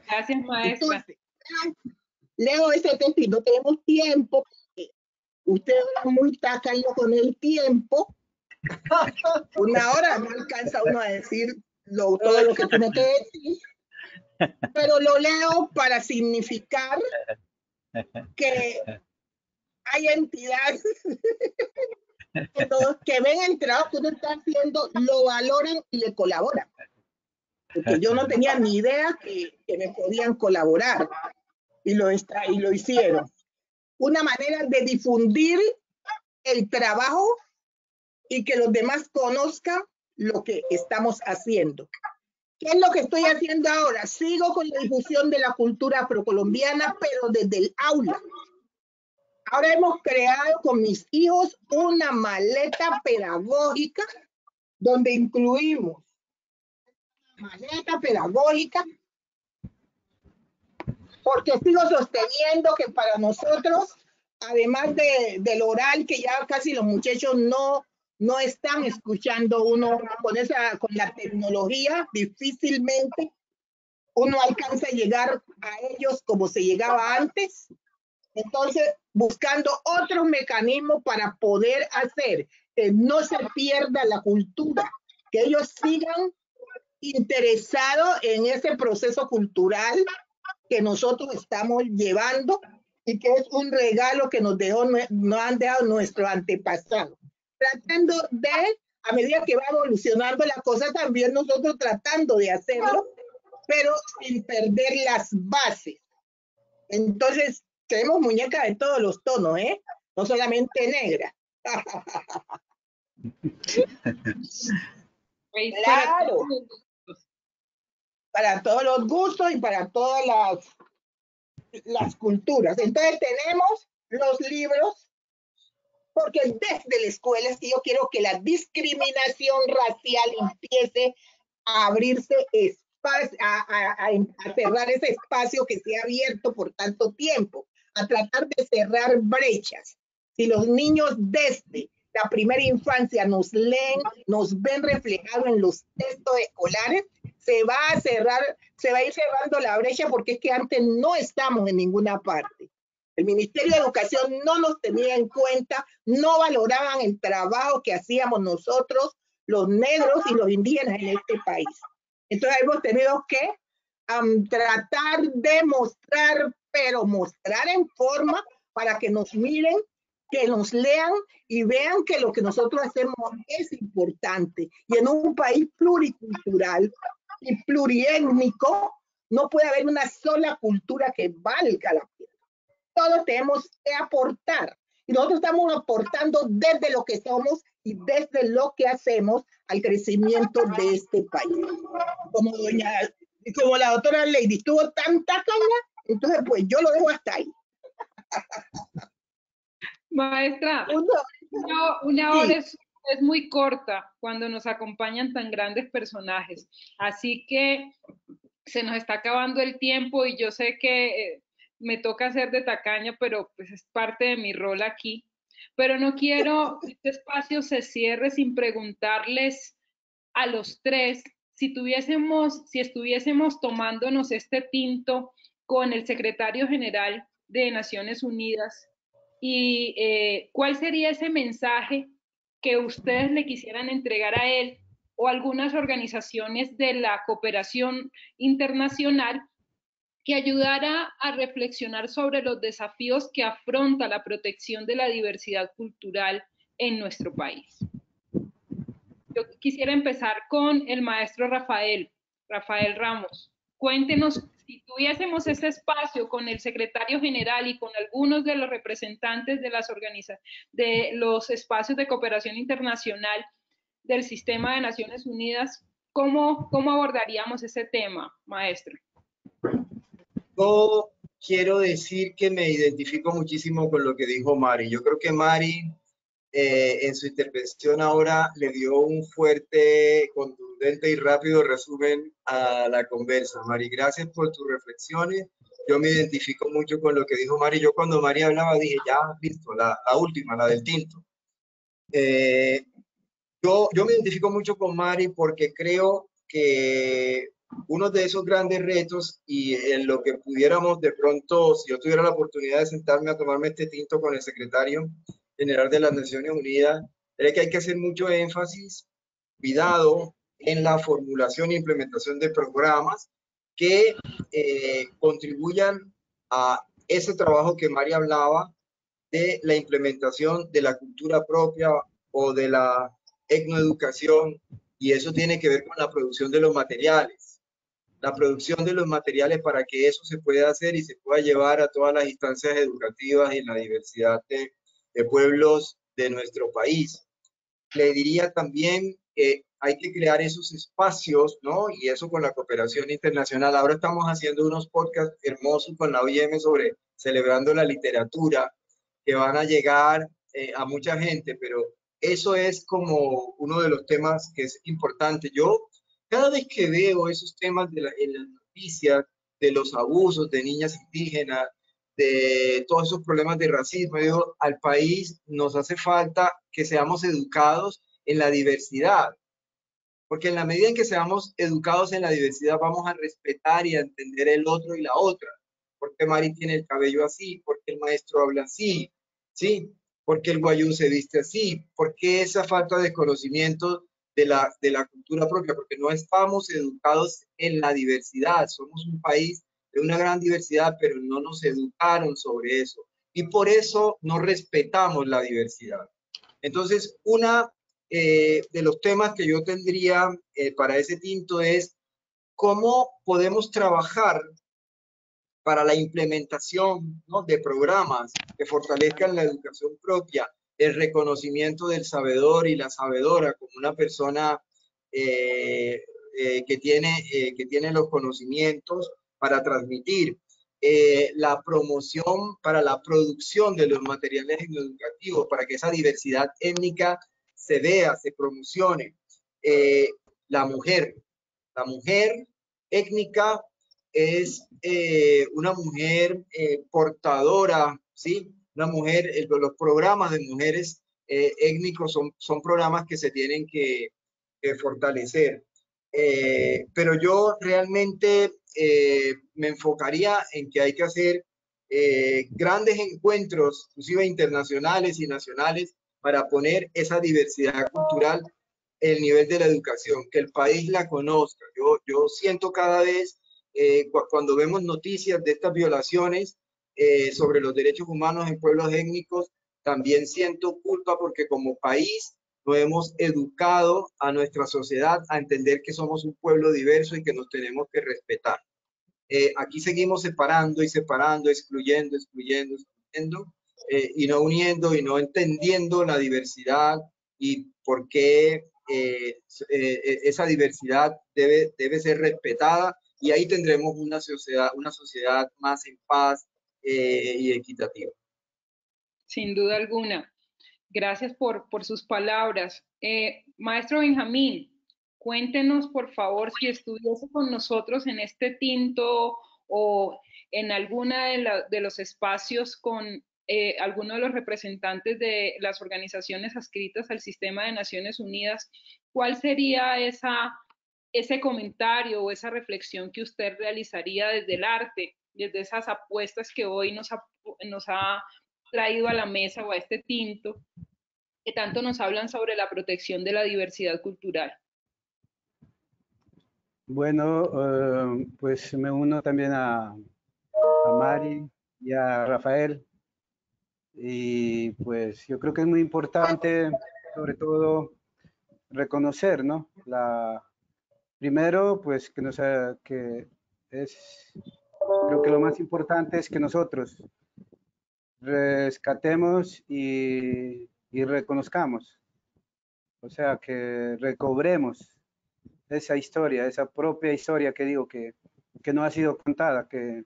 Gracias, maestra. Entonces, leo ese texto y no tenemos tiempo. Usted es muy tacaño con el tiempo. 1 hora no alcanza uno a decir todo lo que tiene que decir. Pero lo leo para significar que hay entidades que ven el trabajo que uno está haciendo, lo valoran y le colaboran. Porque yo no tenía ni idea que me podían colaborar y lo hicieron. Una manera de difundir el trabajo y que los demás conozcan lo que estamos haciendo. ¿Qué es lo que estoy haciendo ahora? Sigo con la difusión de la cultura afrocolombiana, pero desde el aula. Ahora hemos creado con mis hijos una maleta pedagógica donde incluimos maleta pedagógica, porque sigo sosteniendo que para nosotros además del oral, que ya casi los muchachos no están escuchando uno con la tecnología, difícilmente uno alcanza a llegar a ellos como se llegaba antes. Entonces, buscando otros mecanismos para poder hacer que no se pierda la cultura, que ellos sigan interesados en ese proceso cultural que nosotros estamos llevando y que es un regalo que nos han dejado nuestros antepasados. Tratando de, a medida que va evolucionando la cosa, también nosotros tratando de hacerlo, pero sin perder las bases. Entonces, tenemos muñecas de todos los tonos, ¿eh? No solamente negra. Claro. Para todos los gustos y para todas las culturas. Entonces tenemos los libros, porque desde la escuela es que yo quiero que la discriminación racial empiece a abrirse espacio, a cerrar ese espacio que se ha abierto por tanto tiempo, a tratar de cerrar brechas. Si los niños desde la primera infancia nos leen, nos ven reflejados en los textos escolares, se va a ir cerrando la brecha, porque es que antes no estamos en ninguna parte. El Ministerio de Educación no nos tenía en cuenta, no valoraban el trabajo que hacíamos nosotros, los negros y los indígenas en este país. Entonces hemos tenido que tratar de mostrar, pero mostrar en forma para que nos miren, que nos lean y vean que lo que nosotros hacemos es importante. Y en un país pluricultural y pluriétnico no puede haber una sola cultura que valga la pena. Todos tenemos que aportar. Y nosotros estamos aportando desde lo que somos y desde lo que hacemos al crecimiento de este país. Como la doctora Lady tuvo tanta caña, entonces pues yo lo dejo hasta ahí. Maestra, una hora es muy corta cuando nos acompañan tan grandes personajes. Así que se nos está acabando el tiempo y yo sé que me toca hacer de tacaña, pero pues es parte de mi rol aquí. Pero no quiero que este espacio se cierre sin preguntarles a los tres si estuviésemos tomándonos este tinto con el secretario general de Naciones Unidas, y cuál sería ese mensaje que ustedes le quisieran entregar a él o algunas organizaciones de la cooperación internacional que ayudara a reflexionar sobre los desafíos que afronta la protección de la diversidad cultural en nuestro país. Yo quisiera empezar con el maestro Rafael Ramos. Cuéntenos, si tuviésemos ese espacio con el secretario general y con algunos de los representantes de los espacios de cooperación internacional del sistema de Naciones Unidas, ¿cómo abordaríamos ese tema, maestro? Yo quiero decir que me identifico muchísimo con lo que dijo Mari. Yo creo que Mari en su intervención ahora le dio un fuerte, contundente y rápido resumen a la conversa. Mari, gracias por tus reflexiones. Yo me identifico mucho con lo que dijo Mari. Yo cuando Mari hablaba dije, ya, listo, la última, la del tinto. Yo me identifico mucho con Mari porque creo que uno de esos grandes retos, y en lo que pudiéramos de pronto, si yo tuviera la oportunidad de sentarme a tomarme este tinto con el secretario general de las Naciones Unidas, es que hay que hacer mucho énfasis, cuidado en la formulación e implementación de programas que contribuyan a ese trabajo que María hablaba, de la implementación de la cultura propia o de la etnoeducación, y eso tiene que ver con la producción de los materiales. La producción de los materiales para que eso se pueda hacer y se pueda llevar a todas las instancias educativas y en la diversidad de pueblos de nuestro país. Le diría también que hay que crear esos espacios, ¿no? Y eso con la cooperación internacional. Ahora estamos haciendo unos podcasts hermosos con la OIM sobre celebrando la literatura, que van a llegar a mucha gente, pero eso es como uno de los temas que es importante. Yo, cada vez que veo esos temas en las noticias de los abusos de niñas indígenas, de todos esos problemas de racismo. Dijo, al país nos hace falta que seamos educados en la diversidad, porque en la medida en que seamos educados en la diversidad vamos a respetar y a entender el otro y la otra. ¿Por qué Mari tiene el cabello así? ¿Por qué el maestro habla así? ¿Sí? ¿Por qué el guayú se viste así? ¿Por qué esa falta de conocimiento de la cultura propia? Porque no estamos educados en la diversidad. Somos un país de una gran diversidad, pero no nos educaron sobre eso. Y por eso no respetamos la diversidad. Entonces, de los temas que yo tendría para ese tinto es cómo podemos trabajar para la implementación, ¿no?, de programas que fortalezcan la educación propia, el reconocimiento del sabedor y la sabedora como una persona que tiene los conocimientos para transmitir, la promoción para la producción de los materiales educativos, para que esa diversidad étnica se vea, se promocione. La mujer étnica es una mujer portadora, ¿sí? Una mujer, los programas de mujeres étnicos son programas que se tienen que fortalecer. Pero yo realmente me enfocaría en que hay que hacer grandes encuentros, inclusive internacionales y nacionales, para poner esa diversidad cultural el nivel de la educación, que el país la conozca. Yo siento cada vez, cuando vemos noticias de estas violaciones sobre los derechos humanos en pueblos étnicos, también siento culpa porque como país no hemos educado a nuestra sociedad a entender que somos un pueblo diverso y que nos tenemos que respetar. Aquí seguimos separando y separando, excluyendo, y no uniendo y no entendiendo la diversidad y por qué esa diversidad debe ser respetada, y ahí tendremos una sociedad más en paz y equitativa. Sin duda alguna. Gracias por sus palabras. Maestro Benjamín, cuéntenos, por favor, si estuviese con nosotros en este tinto o en alguna de los espacios con alguno de los representantes de las organizaciones adscritas al Sistema de Naciones Unidas, ¿cuál sería ese comentario o esa reflexión que usted realizaría desde el arte, desde esas apuestas que hoy nos ha traído a la mesa o a este tinto, que tanto nos hablan sobre la protección de la diversidad cultural? Bueno, pues me uno también a Mari y a Rafael, y pues yo creo que es muy importante, sobre todo, reconocer, ¿no? Primero, pues creo que lo más importante es que nosotros rescatemos y reconozcamos, o sea, que recobremos esa historia, esa propia historia que digo que no ha sido contada, que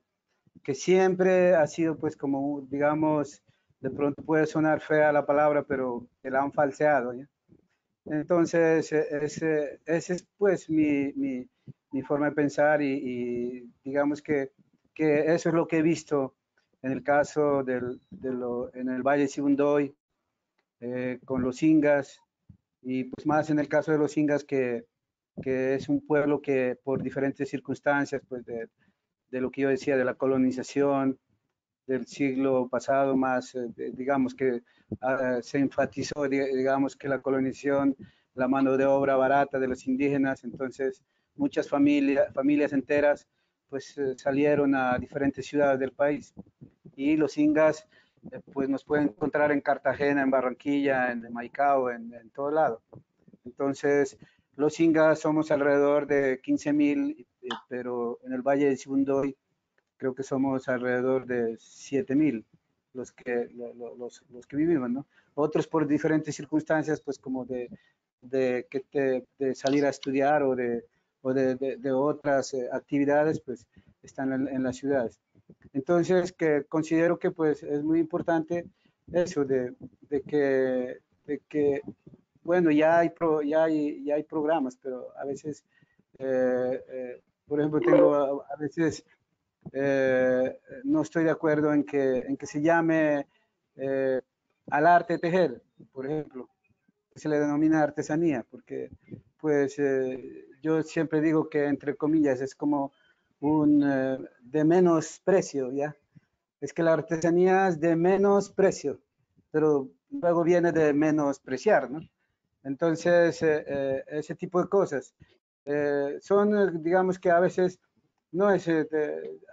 siempre ha sido pues como, digamos, de pronto puede sonar fea la palabra, pero que la han falseado, ¿ya? Entonces, ese es pues mi forma de pensar, y digamos que eso es lo que he visto en el caso en el Valle de Sibundoy, con los ingas, y pues más en el caso de los ingas, que es un pueblo que por diferentes circunstancias, pues de lo que yo decía, de la colonización del siglo pasado, más digamos que se enfatizó, digamos, que la colonización, la mano de obra barata de los indígenas. Entonces muchas familias enteras pues salieron a diferentes ciudades del país, y los ingas pues nos pueden encontrar en Cartagena, en Barranquilla, en Maicao, en todo lado. Entonces los ingas somos alrededor de 15.000, pero en el Valle de Sibundoy creo que somos alrededor de 7.000 los que vivimos, ¿no? Otros por diferentes circunstancias, pues como de salir a estudiar o de otras actividades, pues están en las ciudades. Entonces, que considero que pues es muy importante eso de que bueno, ya hay programas, pero a veces, por ejemplo, tengo a veces no estoy de acuerdo en que se llame al arte de tejer, por ejemplo, que se le denomina artesanía, porque pues yo siempre digo que entre comillas es como un de menos precio, ¿ya? Es que la artesanía es de menos precio, pero luego viene de menospreciar, ¿no? Entonces, ese tipo de cosas son, digamos que a veces no es,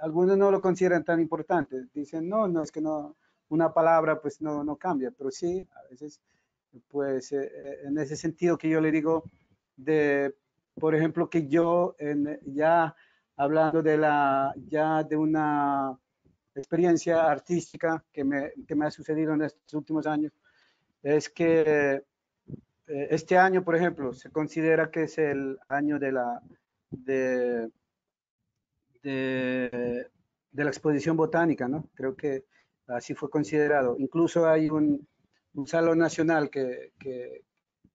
algunos no lo consideran tan importante. Dicen, no, no, es que no, una palabra pues no cambia, pero sí, a veces, pues en ese sentido que yo le digo de, por ejemplo, que yo ya hablando ya de una experiencia artística que me ha sucedido en estos últimos años, es que este año, por ejemplo, se considera que es el año de, de la exposición botánica, ¿no? Creo que así fue considerado. Incluso hay un salón nacional que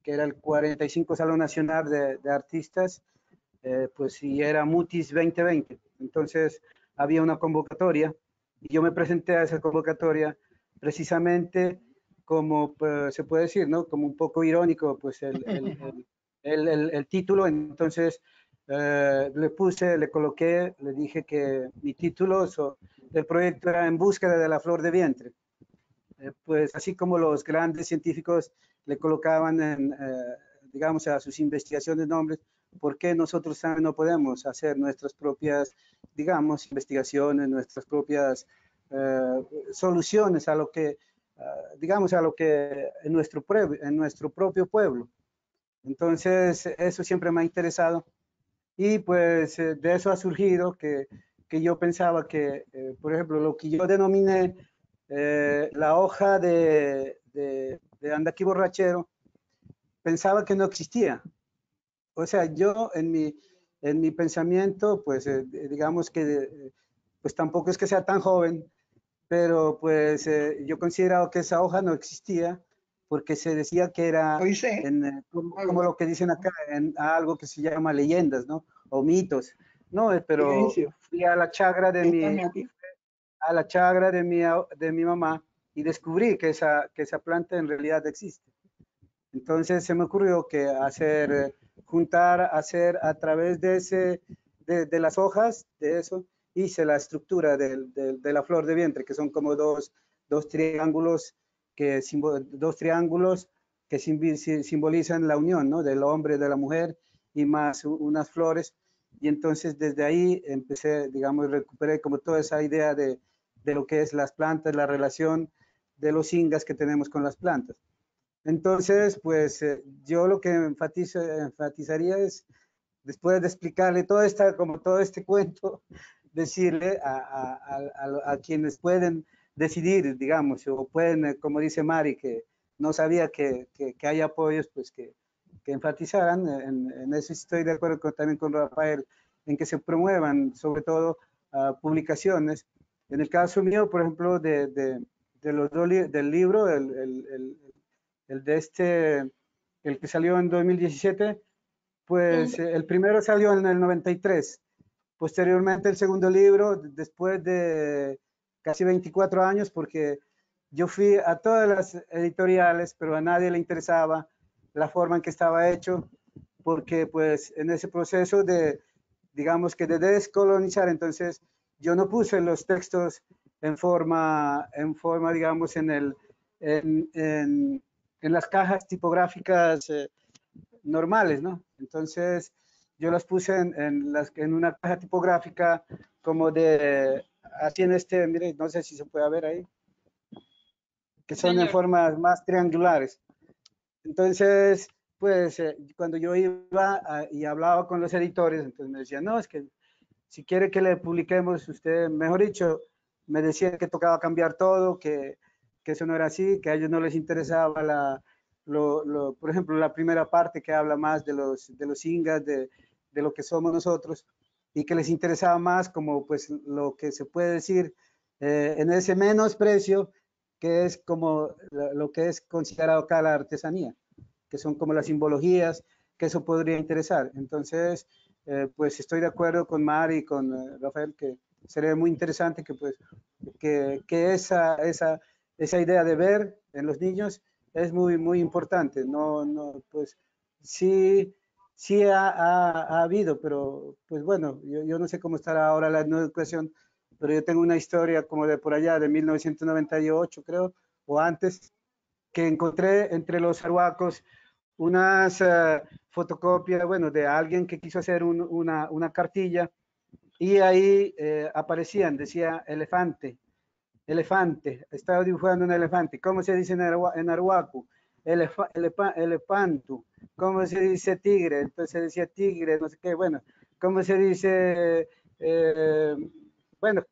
era el 45 Salón Nacional de Artistas, pues y era Mutis 2020. Entonces había una convocatoria y yo me presenté a esa convocatoria precisamente como pues, se puede decir, ¿no? Como un poco irónico, pues el título. Entonces le coloqué, le dije que mi título del proyecto era En búsqueda de la flor de vientre. Pues así como los grandes científicos le colocaban digamos, a sus investigaciones nombres, ¿por qué nosotros también no podemos hacer nuestras propias, digamos, investigaciones, nuestras propias soluciones a lo que, digamos, a lo que en nuestro propio pueblo? Entonces, eso siempre me ha interesado y pues de eso ha surgido que yo pensaba que, por ejemplo, lo que yo denominé la hoja de Andaqui Borrachero, pensaba que no existía. O sea, yo en mi pensamiento, pues digamos que pues tampoco es que sea tan joven, pero pues yo consideraba que esa hoja no existía porque se decía que era como lo que dicen acá, en algo que se llama leyendas, ¿no? O mitos. No, pero fui a la chagra de mi mamá y descubrí que esa planta en realidad existe. Entonces se me ocurrió que hacer a través de las hojas, de eso, hice la estructura de la flor de vientre, que son como dos triángulos dos triángulos que simbolizan la unión, ¿no? Del hombre y de la mujer y más unas flores. Y entonces desde ahí empecé, digamos, recuperé como toda esa idea de lo que es las plantas, la relación de los ingas que tenemos con las plantas. Entonces, pues yo lo que enfatizaría es, después de explicarle como todo este cuento, decirle a quienes pueden decidir, digamos, o pueden, como dice Mari, que no sabía que hay apoyos, pues que enfatizaran, en eso estoy de acuerdo también con Rafael, en que se promuevan sobre todo publicaciones. En el caso mío, por ejemplo, del libro, el que salió en 2017, pues el primero salió en el 93. Posteriormente el segundo libro, después de casi 24 años, porque yo fui a todas las editoriales, pero a nadie le interesaba la forma en que estaba hecho, porque pues en ese proceso digamos que de descolonizar, entonces yo no puse los textos en forma digamos, en las cajas tipográficas normales, ¿no? Entonces, yo las puse en una caja tipográfica como así mire, no sé si se puede ver ahí, que son en formas más triangulares. Entonces, pues, cuando yo iba y hablaba con los editores, entonces me decían, no, es que si quiere que le publiquemos, usted, mejor dicho, me decía que tocaba cambiar todo, que eso no era así, que a ellos no les interesaba por ejemplo, la primera parte que habla más de los ingas, de lo que somos nosotros, y que les interesaba más como pues lo que se puede decir en ese menosprecio, que es como lo que es considerado acá la artesanía, que son como las simbologías, que eso podría interesar. Entonces, pues estoy de acuerdo con Mari y con Rafael sería muy interesante que, pues, que esa idea de ver en los niños es muy, muy importante. No, pues sí, sí ha habido, pero pues bueno, yo no sé cómo estará ahora la nueva educación, pero yo tengo una historia como de por allá, de 1998 creo, o antes, que encontré entre los arhuacos unas fotocopias, bueno, de alguien que quiso hacer una cartilla y ahí aparecían, decía elefante, elefante, estaba dibujando un elefante. ¿Cómo se dice en arhuaco? Elefantu. ¿Cómo se dice tigre? Entonces decía tigre, no sé qué, bueno. ¿Cómo se dice? Bueno,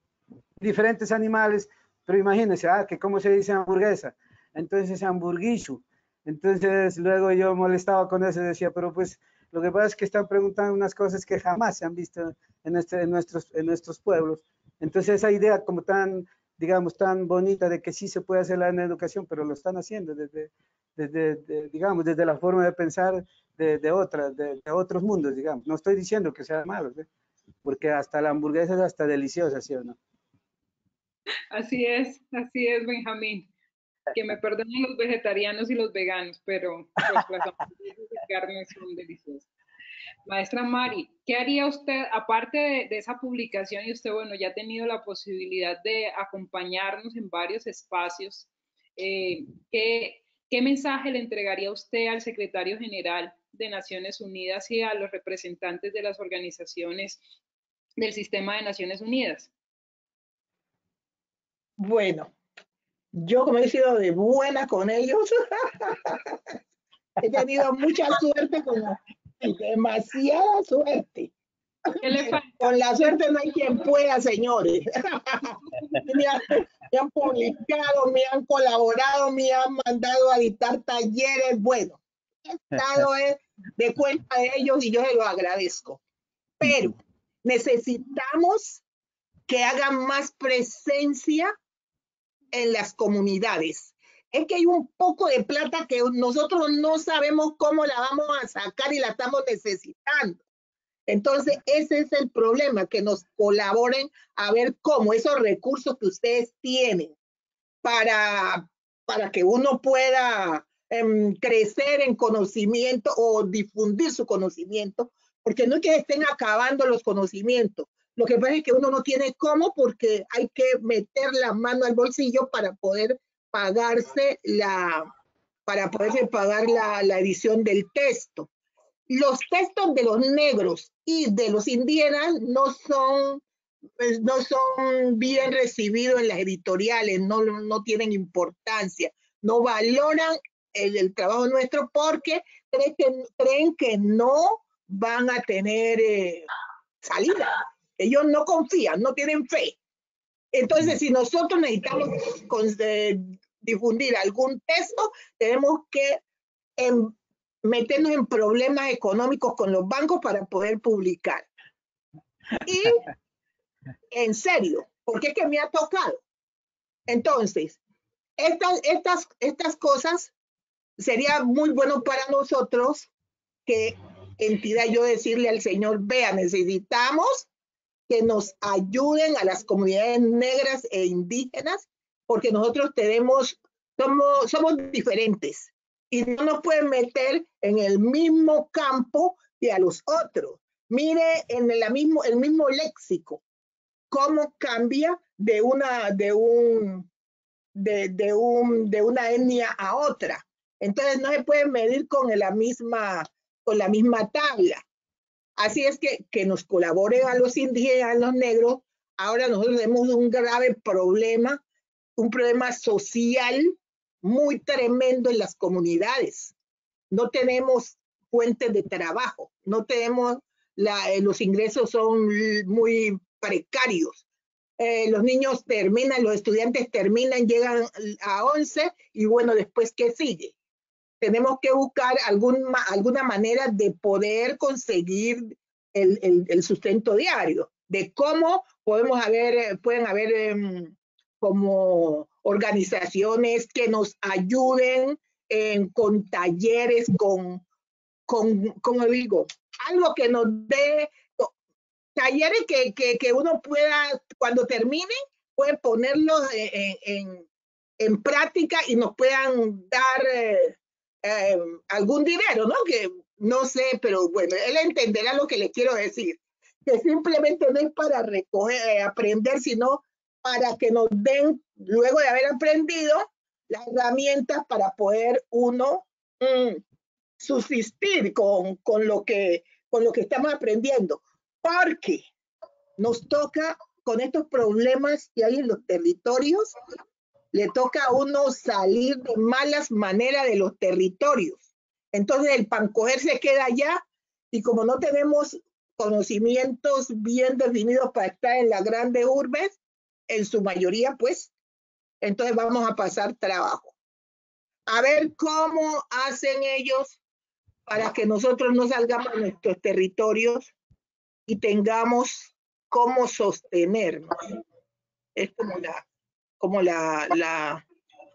diferentes animales, pero imagínense, que cómo se dice hamburguesa. Entonces hamburguisu. Entonces luego yo molestaba con eso y decía, pero pues lo que pasa es que están preguntando unas cosas que jamás se han visto en nuestros pueblos. Entonces esa idea como tan, digamos, tan bonita de que sí se puede hacer la educación, pero lo están haciendo digamos, desde la forma de pensar de otros mundos, digamos. No estoy diciendo que sea malo, ¿sí? Porque hasta la hamburguesa es hasta deliciosa, ¿sí o no? Así es, Benjamín. Que me perdonen los vegetarianos y los veganos, pero pues las hamburguesas de carne son deliciosas. Maestra Mari, ¿qué haría usted, aparte de esa publicación, y usted, bueno, ya ha tenido la posibilidad de acompañarnos en varios espacios, ¿qué mensaje le entregaría usted al secretario general de Naciones Unidas y a los representantes de las organizaciones del sistema de Naciones Unidas? Bueno, yo como he sido de buena con ellos, he tenido mucha suerte, demasiada suerte. ¿Qué le falta? Con la suerte no hay quien pueda, señores. Me han publicado, me han colaborado, me han mandado a dictar talleres. Bueno, he estado de cuenta de ellos y yo se lo agradezco. Pero necesitamos que hagan más presencia en las comunidades. Es que hay un poco de plata que nosotros no sabemos cómo la vamos a sacar y la estamos necesitando. Entonces, ese es el problema, que nos colaboren a ver cómo esos recursos que ustedes tienen para que uno pueda crecer en conocimiento o difundir su conocimiento, porque no es que estén acabando los conocimientos. Lo que pasa es que uno no tiene cómo, porque hay que meter la mano al bolsillo para poder pagarse la edición del texto. Los textos de los negros y de los indígenas no son bien recibidos en las editoriales, no tienen importancia, no valoran el trabajo nuestro porque creen que no van a tener salida. Ellos no confían, no tienen fe. Entonces, si nosotros necesitamos difundir algún texto, tenemos que meternos en problemas económicos con los bancos para poder publicar. Y en serio, porque es que me ha tocado. Entonces, estas cosas sería muy bueno para nosotros que entidad yo decirle al señor, vea, necesitamos que nos ayuden a las comunidades negras e indígenas, porque nosotros somos diferentes y no nos pueden meter en el mismo campo que a los otros. Mire en el mismo léxico, cómo cambia de una etnia a otra. Entonces no se puede medir con la misma tabla. Así es que nos colaboren a los indígenas, a los negros. Ahora nosotros tenemos un grave problema, un problema social muy tremendo en las comunidades. No tenemos fuentes de trabajo, no tenemos, los ingresos son muy precarios. Los niños terminan, los estudiantes terminan, llegan a 11 y bueno, después, ¿qué sigue? Tenemos que buscar alguna manera de poder conseguir el sustento diario, de cómo pueden haber como organizaciones que nos ayuden con talleres, como digo, algo que nos dé talleres que uno pueda, cuando termine, puede ponerlos en práctica y nos puedan dar algún dinero, ¿no? Que no sé, pero bueno, él entenderá lo que le quiero decir. Que simplemente no es para recoger, aprender, sino para que nos den, luego de haber aprendido, las herramientas para poder uno subsistir con lo que estamos aprendiendo. Porque nos toca, con estos problemas que hay en los territorios, le toca a uno salir de malas maneras de los territorios. Entonces el pancoger se queda allá y como no tenemos conocimientos bien definidos para estar en las grandes urbes, en su mayoría, pues, entonces vamos a pasar trabajo. A ver cómo hacen ellos para que nosotros no salgamos de nuestros territorios y tengamos cómo sostenernos. Es como la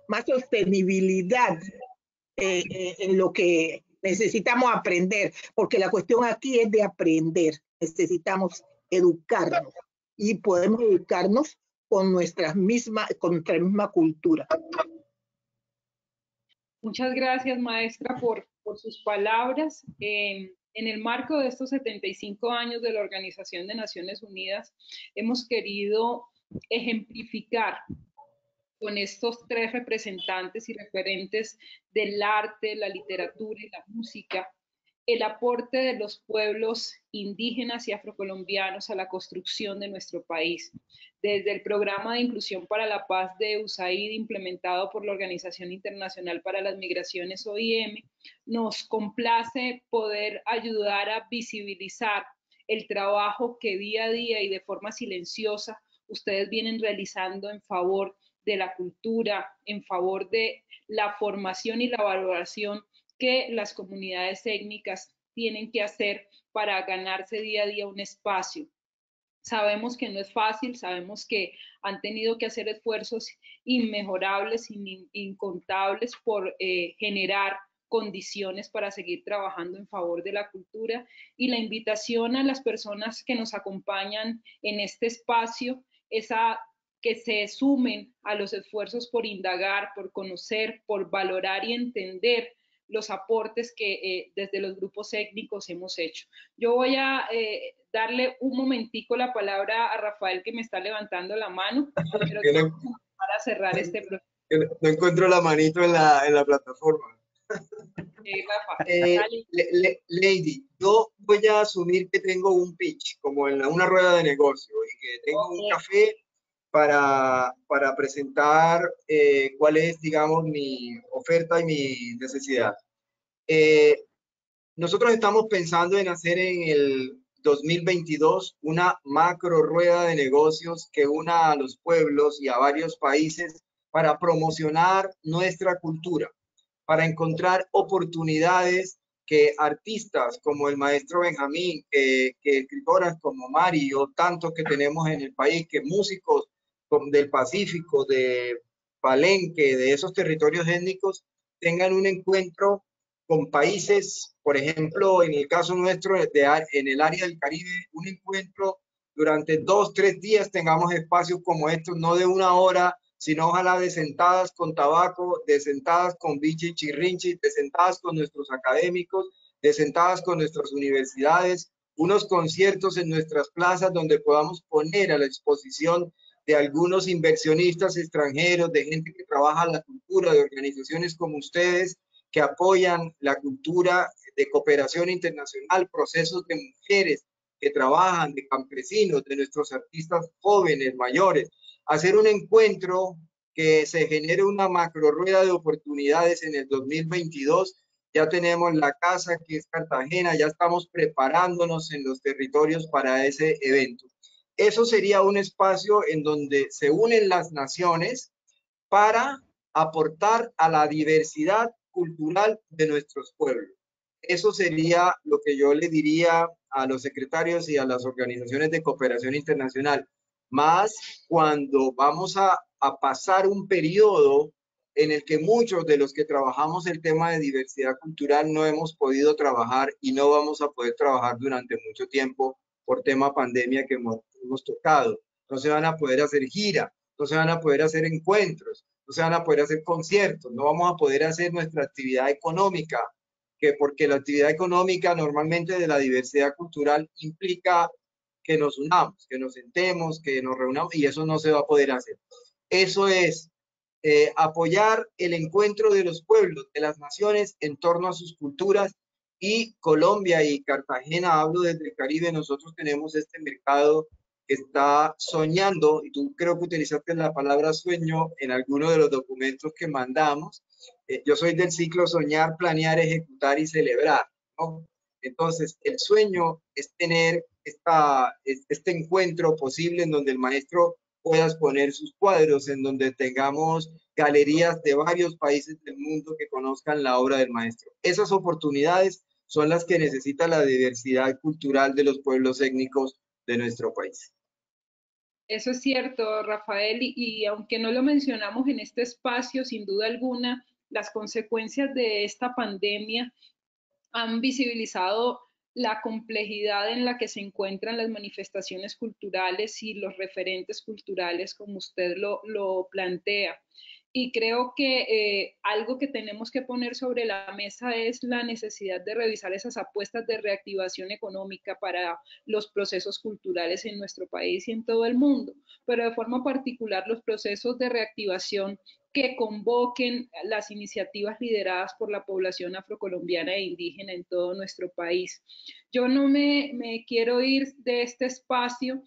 más sostenibilidad en lo que necesitamos aprender, porque la cuestión aquí es de aprender. Necesitamos educarnos y podemos educarnos con nuestra misma cultura. Muchas gracias, maestra, por sus palabras. En el marco de estos 75 años de la Organización de Naciones Unidas, hemos querido ejemplificar con estos tres representantes y referentes del arte, la literatura y la música, el aporte de los pueblos indígenas y afrocolombianos a la construcción de nuestro país. Desde el Programa de Inclusión para la Paz de USAID, implementado por la Organización Internacional para las Migraciones, OIM, nos complace poder ayudar a visibilizar el trabajo que día a día y de forma silenciosa ustedes vienen realizando en favor de la cultura, en favor de la formación y la valoración que las comunidades étnicas tienen que hacer para ganarse día a día un espacio. Sabemos que no es fácil, sabemos que han tenido que hacer esfuerzos inmejorables, incontables por generar condiciones para seguir trabajando en favor de la cultura, y la invitación a las personas que nos acompañan en este espacio es a que se sumen a los esfuerzos por indagar, por conocer, por valorar y entender los aportes que desde los grupos étnicos hemos hecho. Yo voy a darle un momentico la palabra a Rafael, que me está levantando la mano, pero para cerrar este proceso. No encuentro la manito en la plataforma. Rafa, Lady, yo voy a asumir que tengo un pitch, como en una rueda de negocio, y que tengo un café para presentar cuál es, digamos, mi oferta y mi necesidad. Nosotros estamos pensando en hacer en el 2022 una macro rueda de negocios que una a los pueblos y a varios países para promocionar nuestra cultura, para encontrar oportunidades que artistas como el maestro Benjamín, que escritoras como Mari o tantos que tenemos en el país, que músicos del Pacífico, de Palenque, de esos territorios étnicos, tengan un encuentro con países, por ejemplo, en el caso nuestro, en el área del Caribe, un encuentro durante 2, 3 días, tengamos espacios como estos, no de 1 hora, sino ojalá de sentadas con tabaco, de sentadas con bichi chirrinchi, de sentadas con nuestros académicos, de sentadas con nuestras universidades, unos conciertos en nuestras plazas donde podamos poner a la exposición de algunos inversionistas extranjeros, de gente que trabaja la cultura, de organizaciones como ustedes, que apoyan la cultura, de cooperación internacional, procesos de mujeres que trabajan, de campesinos, de nuestros artistas jóvenes, mayores. Hacer un encuentro que se genere una macro rueda de oportunidades en el 2022. Ya tenemos la casa que es Cartagena, ya estamos preparándonos en los territorios para ese evento. Eso sería un espacio en donde se unen las naciones para aportar a la diversidad cultural de nuestros pueblos. Eso sería lo que yo le diría a los secretarios y a las organizaciones de cooperación internacional. Más cuando vamos a pasar un periodo en el que muchos de los que trabajamos el tema de diversidad cultural no hemos podido trabajar y no vamos a poder trabajar durante mucho tiempo por tema pandemia que hemos tocado. No se van a poder hacer giras, no se van a poder hacer encuentros, no se van a poder hacer conciertos, no vamos a poder hacer nuestra actividad económica, porque la actividad económica normalmente de la diversidad cultural implica que nos unamos, que nos sentemos, que nos reunamos, y eso no se va a poder hacer. Eso es apoyar el encuentro de los pueblos, de las naciones en torno a sus culturas, y Colombia y Cartagena, hablo desde el Caribe, nosotros tenemos este mercado que está soñando, y tú creo que utilizaste la palabra sueño en alguno de los documentos que mandamos. Yo soy del ciclo soñar, planear, ejecutar y celebrar, ¿no? Entonces, el sueño es tener este encuentro posible en donde el maestro pueda exponer sus cuadros, en donde tengamos galerías de varios países del mundo que conozcan la obra del maestro. Esas oportunidades son las que necesita la diversidad cultural de los pueblos étnicos de nuestro país. Eso es cierto, Rafael, y aunque no lo mencionamos en este espacio, sin duda alguna, las consecuencias de esta pandemia han visibilizado la complejidad en la que se encuentran las manifestaciones culturales y los referentes culturales, como usted lo plantea. Y creo que algo que tenemos que poner sobre la mesa es la necesidad de revisar esas apuestas de reactivación económica para los procesos culturales en nuestro país y en todo el mundo, pero de forma particular los procesos de reactivación que convoquen las iniciativas lideradas por la población afrocolombiana e indígena en todo nuestro país. Yo no me quiero ir de este espacio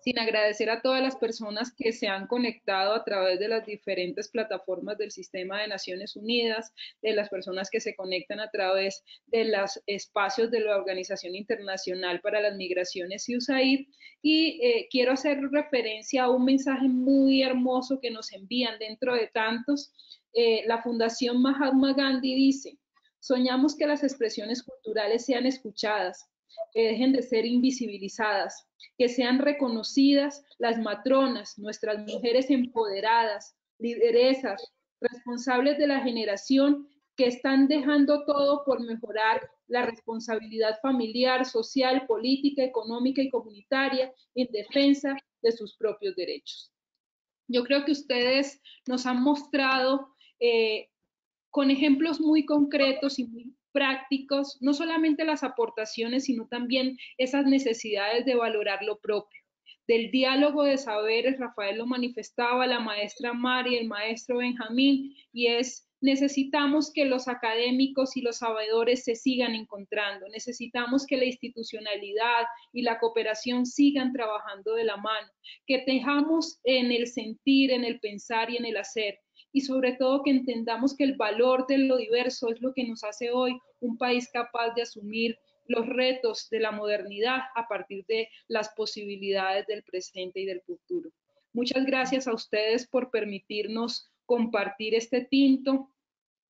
sin agradecer a todas las personas que se han conectado a través de las diferentes plataformas del Sistema de Naciones Unidas, de las personas que se conectan a través de los espacios de la Organización Internacional para las Migraciones y USAID, y quiero hacer referencia a un mensaje muy hermoso que nos envían dentro de tantos. La Fundación Mahatma Gandhi dice: soñamos que las expresiones culturales sean escuchadas, que dejen de ser invisibilizadas, que sean reconocidas las matronas, nuestras mujeres empoderadas, lideresas, responsables de la generación que están dejando todo por mejorar la responsabilidad familiar, social, política, económica y comunitaria en defensa de sus propios derechos. Yo creo que ustedes nos han mostrado con ejemplos muy concretos y muy prácticos, no solamente las aportaciones, sino también esas necesidades de valorar lo propio. Del diálogo de saberes, Rafael lo manifestaba, la maestra Mari, el maestro Benjamín, y es: necesitamos que los académicos y los sabedores se sigan encontrando, necesitamos que la institucionalidad y la cooperación sigan trabajando de la mano, que tejamos en el sentir, en el pensar y en el hacer, y sobre todo que entendamos que el valor de lo diverso es lo que nos hace hoy un país capaz de asumir los retos de la modernidad a partir de las posibilidades del presente y del futuro. Muchas gracias a ustedes por permitirnos compartir este tinto.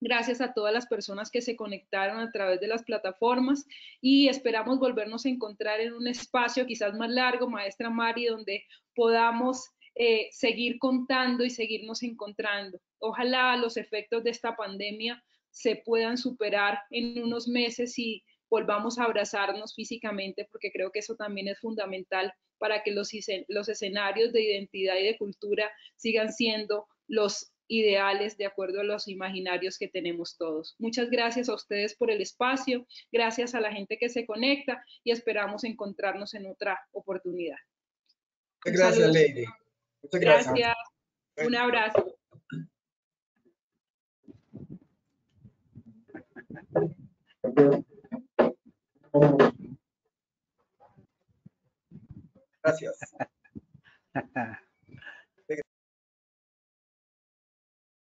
Gracias a todas las personas que se conectaron a través de las plataformas, y esperamos volvernos a encontrar en un espacio quizás más largo, maestra Mari, donde podamos seguir contando y seguirnos encontrando. Ojalá los efectos de esta pandemia se puedan superar en unos meses y volvamos a abrazarnos físicamente, porque creo que eso también es fundamental para que los escenarios de identidad y de cultura sigan siendo los ideales de acuerdo a los imaginarios que tenemos todos. Muchas gracias a ustedes por el espacio, gracias a la gente que se conecta, y esperamos encontrarnos en otra oportunidad. Muchas gracias, Lady. Muchas gracias. Gracias. Un abrazo. Gracias.